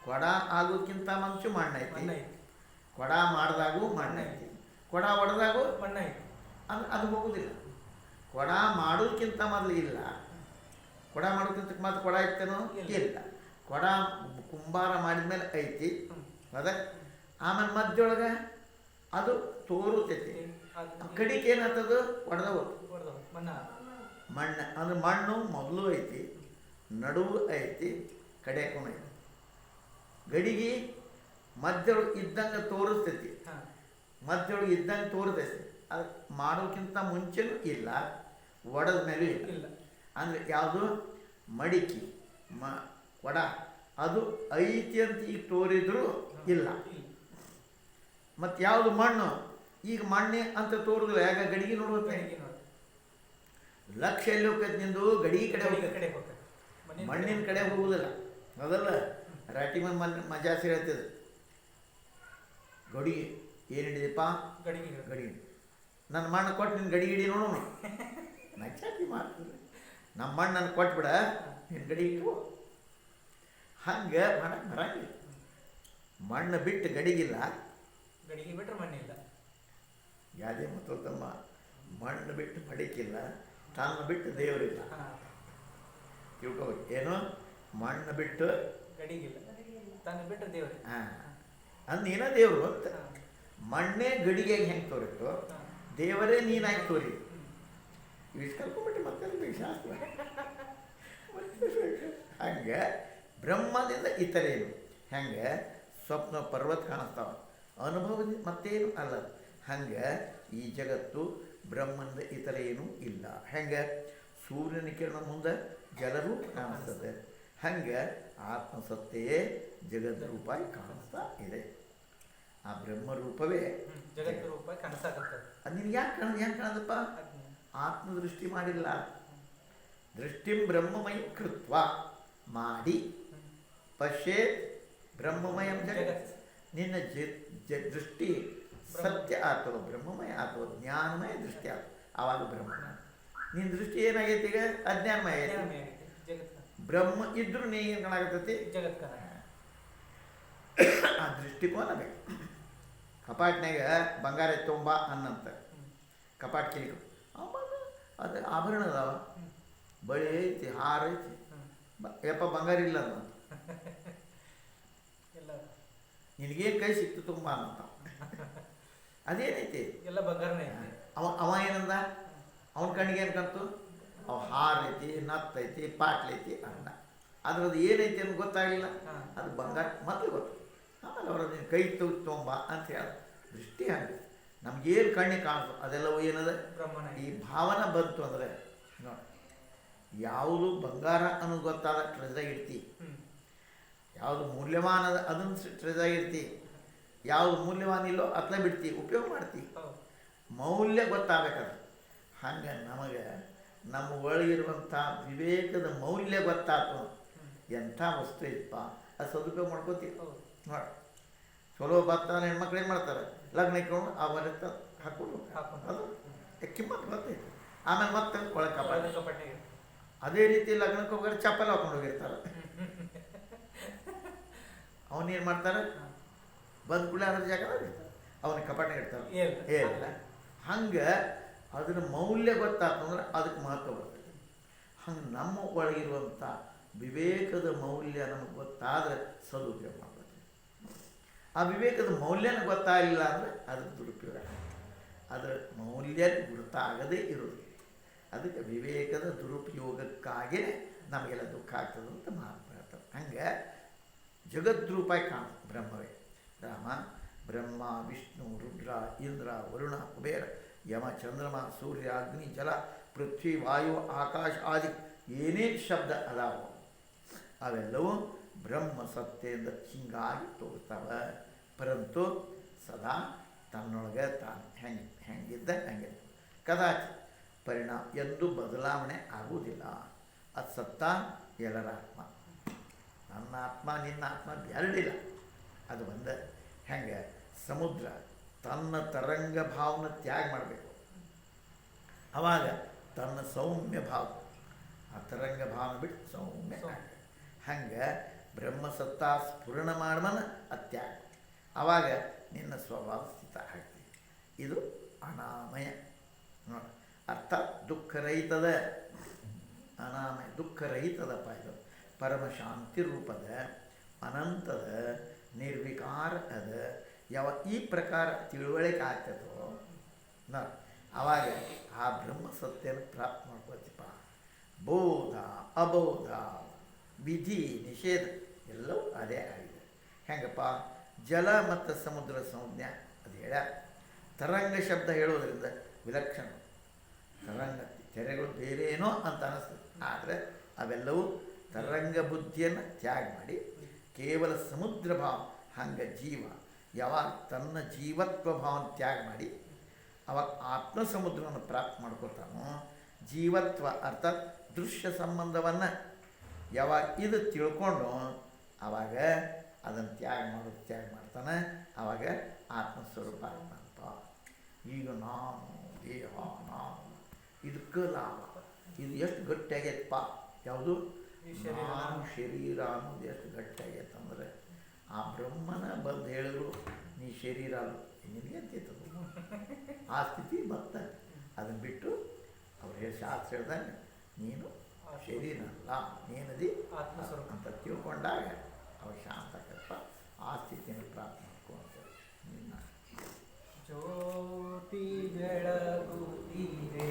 Speaker 1: ಕೊಡ ಆಗೋಕ್ಕಿಂತ ಮುಂಚೆ ಮಣ್ಣೈತಿ, ಕೊಡ ಮಾಡಿದಾಗೂ ಮಣ್ಣೈತಿ, ಕೊಡ ಒಡೆದಾಗೂ
Speaker 2: ಮಣ್ಣೈತಿ.
Speaker 1: ಅದು ಹೋಗೋದಿಲ್ಲ. ಕೊಡ ಮಾಡೋದಕ್ಕಿಂತ ಮೊದಲು ಇಲ್ಲ, ಕೊಡ ಮಾಡೋದಕ್ಕಿಂತ ಮೊದಲು ಕೊಡ ಐತೇನೋ ಇಲ್ಲ. ಕೊಡ ಕುಂಬಾರ ಮಾಡಿದ್ಮೇಲೆ ಐತಿ, ಅದ ಆಮೇಲೆ ಮಧ್ಯೊಳಗೆ ಅದು ತೋರುತ್ತೈತಿ. ಕಡಿಕೆ ಏನಾಗ್ತದ? ಒಡೆದ ಮಣ್ಣು. ಅಂದ್ರೆ ಮಣ್ಣು ಮೊದಲು ಐತಿ, ನಡುವು ಐತಿ, ಕಡೆಗೂ ಐತಿ. ಗಡಿಗೆ ಮಧ್ಯೊಳಗೆ ಇದ್ದಂಗೆ ತೋರಿಸ್ತೈತಿ, ಮಧ್ಯೊಳಗೆ ಇದ್ದಂಗೆ ತೋರಿಸ್ತೈತಿ. ಅದು ಮಾಡೋಕ್ಕಿಂತ ಮುಂಚೆನೂ ಇಲ್ಲ, ಒಡೆದ ಮೇಲೂ ಇಲ್ಲ. ಅಂದರೆ ಯಾವುದು? ಮಡಿಕೆ ಕೊಡ ಅದು ಐತಿ ಅಂತ ಈಗ ತೋರಿದ್ರು ಇಲ್ಲ. ಮತ್ತು ಯಾವುದು? ಮಣ್ಣು. ಈಗ ಮಣ್ಣೆ ಅಂತ ತೋರಿದ್ರು. ಯಾಕ? ಗಡಿಗೆ ನೋಡುತ್ತೆ. ಲಕ್ಷ ಎಲ್ಲಿ ಹೋಗ್ತೈತೆ ನಿಂದು? ಗಡಿಗೆ ಕಡೆ ಹೋಗ್ತೈತೆ, ಮಣ್ಣಿನ ಕಡೆ ಹೋಗುವುದಿಲ್ಲ. ಅದಲ್ಲ ರಾಟಿ ಮಜಾ ಹೇಳ್ತದೆ. ಗಡಿಗೆ ಏನು ಹಿಡಿದಪ್ಪ?
Speaker 2: ಗಡಿಗೆ ಹಿಡಿದು.
Speaker 1: ಗಡಿ ಹಿಡಿ. ನನ್ನ ಮಣ್ಣು ಕೊಟ್ಟು ನಿನ್ನ ಗಡಿ ಹಿಡಿ ನೋಡೋಣ. ನಚ್ಚಾಕಿ ಮಾಡ್ತೀರಿ. ನಮ್ಮ ಮಣ್ಣು ನನಗೆ ಕೊಟ್ಬಿಡ, ನಿನ್ನ ಗಡಿ ಇಟ್ಟು. ಹಂಗೆ ಮಾಡಕ್ಕೆ ಬರಂಗಿಲ್ಲ. ಮಣ್ಣು ಬಿಟ್ಟು ಗಡಿಗಿಲ್ಲ,
Speaker 2: ಗಡಿಗೆ ಬಿಟ್ಟರೆ ಮಣ್ಣಿಲ್ಲ.
Speaker 1: ಯಾವ್ದೇ ಮತ್ತೊಂದಮ್ಮ, ಮಣ್ಣು ಬಿಟ್ಟು ಮಡಿಕಿಲ್ಲ, ತನ್ನ ಬಿಟ್ಟು ದೇವರಿಲ್ಲ.
Speaker 2: ಹಾಂ,
Speaker 1: ತಿಳ್ಕೊಬೇಕು. ಏನು? ಮಣ್ಣು ಬಿಟ್ಟು
Speaker 2: ಗಡಿಗಿಲ್ಲ, ತಾನು ಬಿಟ್ಟರೆ ದೇವ್ರಿ.
Speaker 1: ಹಾಂ, ಅದು ನೀನ ದೇವರು ಅಂತ. ಮಣ್ಣೇ ಗಡಿಗೆ ಹೆಂಗೆ ತೋರಿತ್ತು, ದೇವರೇ ನೀನಾಗಿ ತೋರಿ. ಇಷ್ಟು ಕಲ್ಕೊಂಬಿಟ್ಟು ಮತ್ತೆ ಬೇಕು ಶಾಸ್ತ್ರ. ಹಂಗೆ ಬ್ರಹ್ಮದಿಂದ ಇತರೇನು? ಹೆಂಗೆ ಸ್ವಪ್ನ ಪರ್ವತ ಕಾಣಿಸ್ತಾವ, ಅನುಭವದಿಂದ ಮತ್ತೇನು ಅಲ್ಲ. ಹಂಗೆ ಈ ಜಗತ್ತು ಬ್ರಹ್ಮನಿಂದ ಇತರ ಏನೂ ಇಲ್ಲ. ಹೆಂಗೆ ಸೂರ್ಯನ ಕಿರಣ ಮುಂದೆ ಜಲರೂಪ ಕಾಣಿಸ್ತದೆ, ಹಂಗೆ ಆತ್ಮಸತ್ತೆಯೇ ಜಗದ್ರೂಪಾಗಿ ಕಾಣಿಸ್ತಾ ಇದೆ. ಆ ಬ್ರಹ್ಮರೂಪವೇ
Speaker 2: ಜಗತ್ತು ರೂಪ ಕಾಣಿಸಾಕತ್ತದ.
Speaker 1: ಅದು ನಿನ್ಗೆ ಹೆಂಗೆ ಕಾಣದಪ್ಪ? ಆತ್ಮದೃಷ್ಟಿ ಮಾಡಿಲ್ಲ. ದೃಷ್ಟಿಂ ಬ್ರಹ್ಮಮಯ ಕೃತ್ವ ಮಾಡಿ ಪಶ್ಯೇ ಬ್ರಹ್ಮಮಯಂ ಜಗತ್. ನಿನ್ನ ದೃಷ್ಟಿ ಸತ್ಯ ಆತವ, ಬ್ರಹ್ಮಮಯ ಆತವ, ಜ್ಞಾನಮಯ ದೃಷ್ಟಿ ಆತ. ಆವಾಗ ಬ್ರಹ್ಮ. ನಿನ್ನ ದೃಷ್ಟಿ ಏನಾಗೈತಿ? ಈಗ ಅಜ್ಞಾನಮಯ ಆಗೈತಿ. ಬ್ರಹ್ಮ ಇದ್ರೂ ನೀ ಏನು ಕಾಣಾಗತ್ತೈತಿ?
Speaker 2: ಜಗತ್.
Speaker 1: ಆ ದೃಷ್ಟಿಕೋನ ಬೇಕು. ಕಪಾಟ್ನಾಗ ಬಂಗಾರ ತೊಂಬ ಅನ್ನಂತ ಕಪಾಟ್ ಕಿಲಿಕು ಅದು ಆಭರಣ ಅದಾವ, ಬಳಿ ಐತಿ, ಹಾರ ಐತಿ, ಯಪ್ಪ ಬಂಗಾರ ಇಲ್ಲ ಅದು. ನಿನಗೇನು ಕೈ ಸಿಕ್ತು ತುಂಬ ಅಂತ. ಅದೇನೈತಿ?
Speaker 2: ಎಲ್ಲ ಬಂಗಾರನೇ ಐತಿ.
Speaker 1: ಅವ ಏನಂದ? ಅವನ ಕಣ್ಣಿಗೆ ಏನು ಕಂತು? ಅವ ಹಾರ ಐತಿ, ನತ್ತು ಐತಿ, ಪಾಟ್ಲೈತಿ ಅಂದ. ಅದ್ರದ್ದು ಏನೈತಿ ಅಂತ ಗೊತ್ತಾಗಲಿಲ್ಲ. ಅದು ಬಂಗಾರ ಮೊದಲು ಗೊತ್ತು. ಆಮೇಲೆ ಅವರು ನೀನು ಕೈ ತೊಂಬ ಅಂತ ಹೇಳ. ದೃಷ್ಟಿ ಹಂಗೆ ನಮಗೇನು ಕಣ್ಣಿಗೆ ಕಾಣಿಸು ಅದೆಲ್ಲವೂ ಏನದ? ಈ ಭಾವನೆ ಬಂತು ಅಂದರೆ ನೋಡಿ, ಯಾವುದು ಬಂಗಾರ ಅನ್ನೋದು ಗೊತ್ತಾದ ಟ್ರೆಜಾಗಿ ಇಡ್ತಿ, ಯಾವುದು ಮೂಲ್ಯವಾನದ ಅದನ್ನು ಟ್ರೆಜಾಗಿ ಇಡ್ತಿ, ಯಾವುದು ಮೂಲ್ಯವಾನ ಇಲ್ಲೋ ಅತ್ಲ ಬಿಡ್ತಿ, ಉಪಯೋಗ ಮಾಡ್ತಿ. ಮೌಲ್ಯ ಗೊತ್ತಾಗಬೇಕದು. ಹಂಗೆ ನಮಗೆ ನಮ್ಮ ಒಳಗಿರುವಂಥ ವಿವೇಕದ ಮೌಲ್ಯ ಗೊತ್ತಾಯ್ತು. ಎಂಥ ವಸ್ತು ಇತ್ತಪ್ಪ, ಅದು ಸದುಪಯೋಗ ಮಾಡ್ಕೋತೀವಿ ನೋಡಿ. ಚಲೋ ಬರ್ತಾನೆ ಹೆಣ್ಮಕ್ಳು ಏನು ಮಾಡ್ತಾರೆ? ಲಗ್ನ ಇಟ್ಕೊಂಡು ಆ ಹೊರತ ಹಾಕೊಂಡು ಅದು ಕಿಮ್ಮತ್ತು ಬರ್ತೈತಿ. ಆಮೇಲೆ ಮತ್ತೆ ಒಳಗೆ ಕಪಾಟಿ. ಅದೇ ರೀತಿ ಲಗ್ನಕ್ಕೆ ಹೋಗೋರು ಚಪ್ಪಲ್ ಹಾಕೊಂಡು ಹೋಗಿರ್ತಾರೆ. ಅವನೇನು ಮಾಡ್ತಾರೆ? ಬಂದು ಕೂಡ ಅದ್ರ ಜಾಗ ಇರ್ತಾರೆ, ಅವನಿಗೆ ಕಪಾಟಿಗೆ ಇಡ್ತಾರೆ. ಏನಿಲ್ಲ. ಹಂಗೆ ಅದರ ಮೌಲ್ಯ ಗೊತ್ತಾಗ್ತಂದ್ರೆ ಅದಕ್ಕೆ ಮಹತ್ವ ಬರ್ತದೆ. ಹಂಗೆ ನಮ್ಮ ಒಳಗಿರುವಂಥ ವಿವೇಕದ ಮೌಲ್ಯ ನಮಗೆ ಗೊತ್ತಾದರೆ ಸದುಪಯೋಗ ಮಾಡ್ಬೇಕು. ಆ ವಿವೇಕದ ಮೌಲ್ಯನ ಗೊತ್ತಾಗಲಿಲ್ಲ ಅಂದರೆ ಅದಕ್ಕೆ ದುರುಪಯೋಗ. ಅದರ ಮೌಲ್ಯ ಗುರುತಾಗದೇ ಇರೋದು. ಅದಕ್ಕೆ ವಿವೇಕದ ದುರುಪಯೋಗಕ್ಕಾಗಿಯೇ ನಮಗೆಲ್ಲ ದುಃಖ ಆಗ್ತದೆ ಅಂತ ಮಾತಾಡ್ತಾರೆ. ಹಂಗೆ ಜಗದ್ರೂಪಾಯಿ ಕಾಣ ಬ್ರಹ್ಮವೇ. ರಾಮ ಬ್ರಹ್ಮ, ವಿಷ್ಣು, ರುದ್ರ, ಇಂದ್ರ, ವರುಣ, ಕುಬೇರ, ಯಮ, ಚಂದ್ರಮ, ಸೂರ್ಯ, ಅಗ್ನಿ, ಜಲ, ಪೃಥ್ವಿ, ವಾಯು, ಆಕಾಶ ಆದಿ ಏನೇನು ಶಬ್ದ ಅದಾವು ಅವೆಲ್ಲವೂ ಬ್ರಹ್ಮ ಸತ್ತೆಯಿಂದ ಹಿಂಗಾಗಿ ತೋರ್ತಾವೆ. ಪರಂತು ಸದಾ ತನ್ನೊಳಗೆ ತಾನು ಹೆಂಗಿದ್ದ ಹಂಗೆ ಕದಾಚಿ ಪರಿಣಾಮ ಎಂದು ಬದಲಾವಣೆ ಆಗುವುದಿಲ್ಲ. ಅದು ಸತ್ತ ಎಲ್ಲರ ಆತ್ಮ. ನನ್ನ ಆತ್ಮ ನಿನ್ನ ಆತ್ಮ ಎರಡಿಲ್ಲ, ಅದು ಒಂದೇ. ಹೆಂಗೆ ಸಮುದ್ರ ತನ್ನ ತರಂಗ ಭಾವನ ತ್ಯಾಗ ಮಾಡಬೇಕು, ಆವಾಗ ತನ್ನ ಸೌಮ್ಯ ಭಾವ, ಆ ತರಂಗ ಭಾವನ ಬಿಟ್ಟು ಸೌಮ್ಯ. ಹಂಗೆ ಬ್ರಹ್ಮಸತ್ತ ಸ್ಫುರಣ ಮಾಡ್ಮನ ಅತ್ಯಾಗ, ಆವಾಗ ನಿನ್ನ ಸ್ವಭಾವ ಸ್ಥಿತ ಆಗ್ತೀವಿ. ಇದು ಅನಾಮಯ ನೋಡಿ. ಅರ್ಥಾತ್ ದುಃಖರಹಿತದ ಅನಾಮಯ, ದುಃಖರಹಿತದಪ್ಪ. ಇದು ಪರಮ ಶಾಂತಿ ರೂಪದ, ಅನಂತದ, ನಿರ್ವಿಕಾರ ಅದ. ಯಾವ ಈ ಪ್ರಕಾರ ತಿಳುವಳಿಕೆ ಆಗ್ತದೋ ನೋಡಿ, ಆವಾಗ ಆ ಬ್ರಹ್ಮ ಸತ್ಯನ ಪ್ರಾಪ್ತ ಮಾಡ್ಕೊಳ್ತೀಪ್ಪ. ಬೋಧ ಅಬೋಧ ವಿಧಿ ನಿಷೇಧ ಎಲ್ಲವೂ ಅದೇ ಆಗಿದೆ. ಹೆಂಗಪ್ಪ? ಜಲ ಮತ್ತು ಸಮುದ್ರ ಸಂಜ್ಞಾ ಅದು ಹೇಳ. ತರಂಗ ಶಬ್ದ ಹೇಳೋದ್ರಿಂದ ವಿಲಕ್ಷಣ ತರಂಗ ತೆರೆಗಳು ಬೇರೆ ಏನೋ ಅಂತ ಅನ್ನಿಸ್ತದೆ. ಆದರೆ ಅವೆಲ್ಲವೂ ತರಂಗ ಬುದ್ಧಿಯನ್ನು ತ್ಯಾಗ ಮಾಡಿ ಕೇವಲ ಸಮುದ್ರ ಭಾವ. ಹಂಗೆ ಜೀವ ಯಾವಾಗ ತನ್ನ ಜೀವತ್ವ ಭಾವನ ತ್ಯಾಗ ಮಾಡಿ ಅವಾಗ ಆತ್ಮ ಸಮುದ್ರವನ್ನು ಪ್ರಾಪ್ತ ಮಾಡ್ಕೊತಾನೋ, ಜೀವತ್ವ ಅರ್ಥಾತ್ ದೃಶ್ಯ ಸಂಬಂಧವನ್ನು ಯಾವಾಗ ಇದು ತಿಳ್ಕೊಂಡು ಆವಾಗ ಅದನ್ನು ತ್ಯಾಗ ಮಾಡ್ತಾನೆ. ಆವಾಗ ಆತ್ಮಸ್ವರೂಪ ಆಗ್ತಾನಪ್ಪ. ಈಗ ನಾನು ದೇಹ ನಾನು ಇದಕ್ಕೆ ಲಾಭ. ಇದು ಎಷ್ಟು ಗಟ್ಟಿಯಾಗೈತಪ್ಪ, ಯಾವುದು
Speaker 2: ಈ ಶರೀರ
Speaker 1: ನಾನು ಶರೀರ ಅನ್ನೋದು ಎಷ್ಟು ಗಟ್ಟಿಯಾಗೈತೆ ಅಂದರೆ, ಆ ಬ್ರಹ್ಮನ ಬಂದು ಹೇಳಿದ್ರು ನೀ ಶರೀರ ಅಲ್ಲ, ನಿನಗೆ ಅಂತಿತ್ತು ಆ ಸ್ಥಿತಿ ಬರ್ತಾನೆ. ಅದನ್ನು ಬಿಟ್ಟು ಅವ್ರು ಹೇಳಿ ಶಾಸ್ತ್ರ ಹೇಳ್ದಾಗ ನೀನು ಶರೀರ ಅಲ್ಲ, ನೀನದಿ
Speaker 2: ಆತ್ಮಸ್ವರೂಪ
Speaker 1: ಅಂತ ತಿಳ್ಕೊಂಡಾಗ ಅವ್ರು ಶಾಂತ ಆಗಪ್ಪ. ಆ ಸ್ಥಿತಿಯನ್ನು ಪ್ರಾರ್ಥನೆ ಮಾಡ್ಕೊಂತಾರೆ.
Speaker 2: ಜ್ಯೋತಿ ಬೆಳಗುತ್ತೀರೆ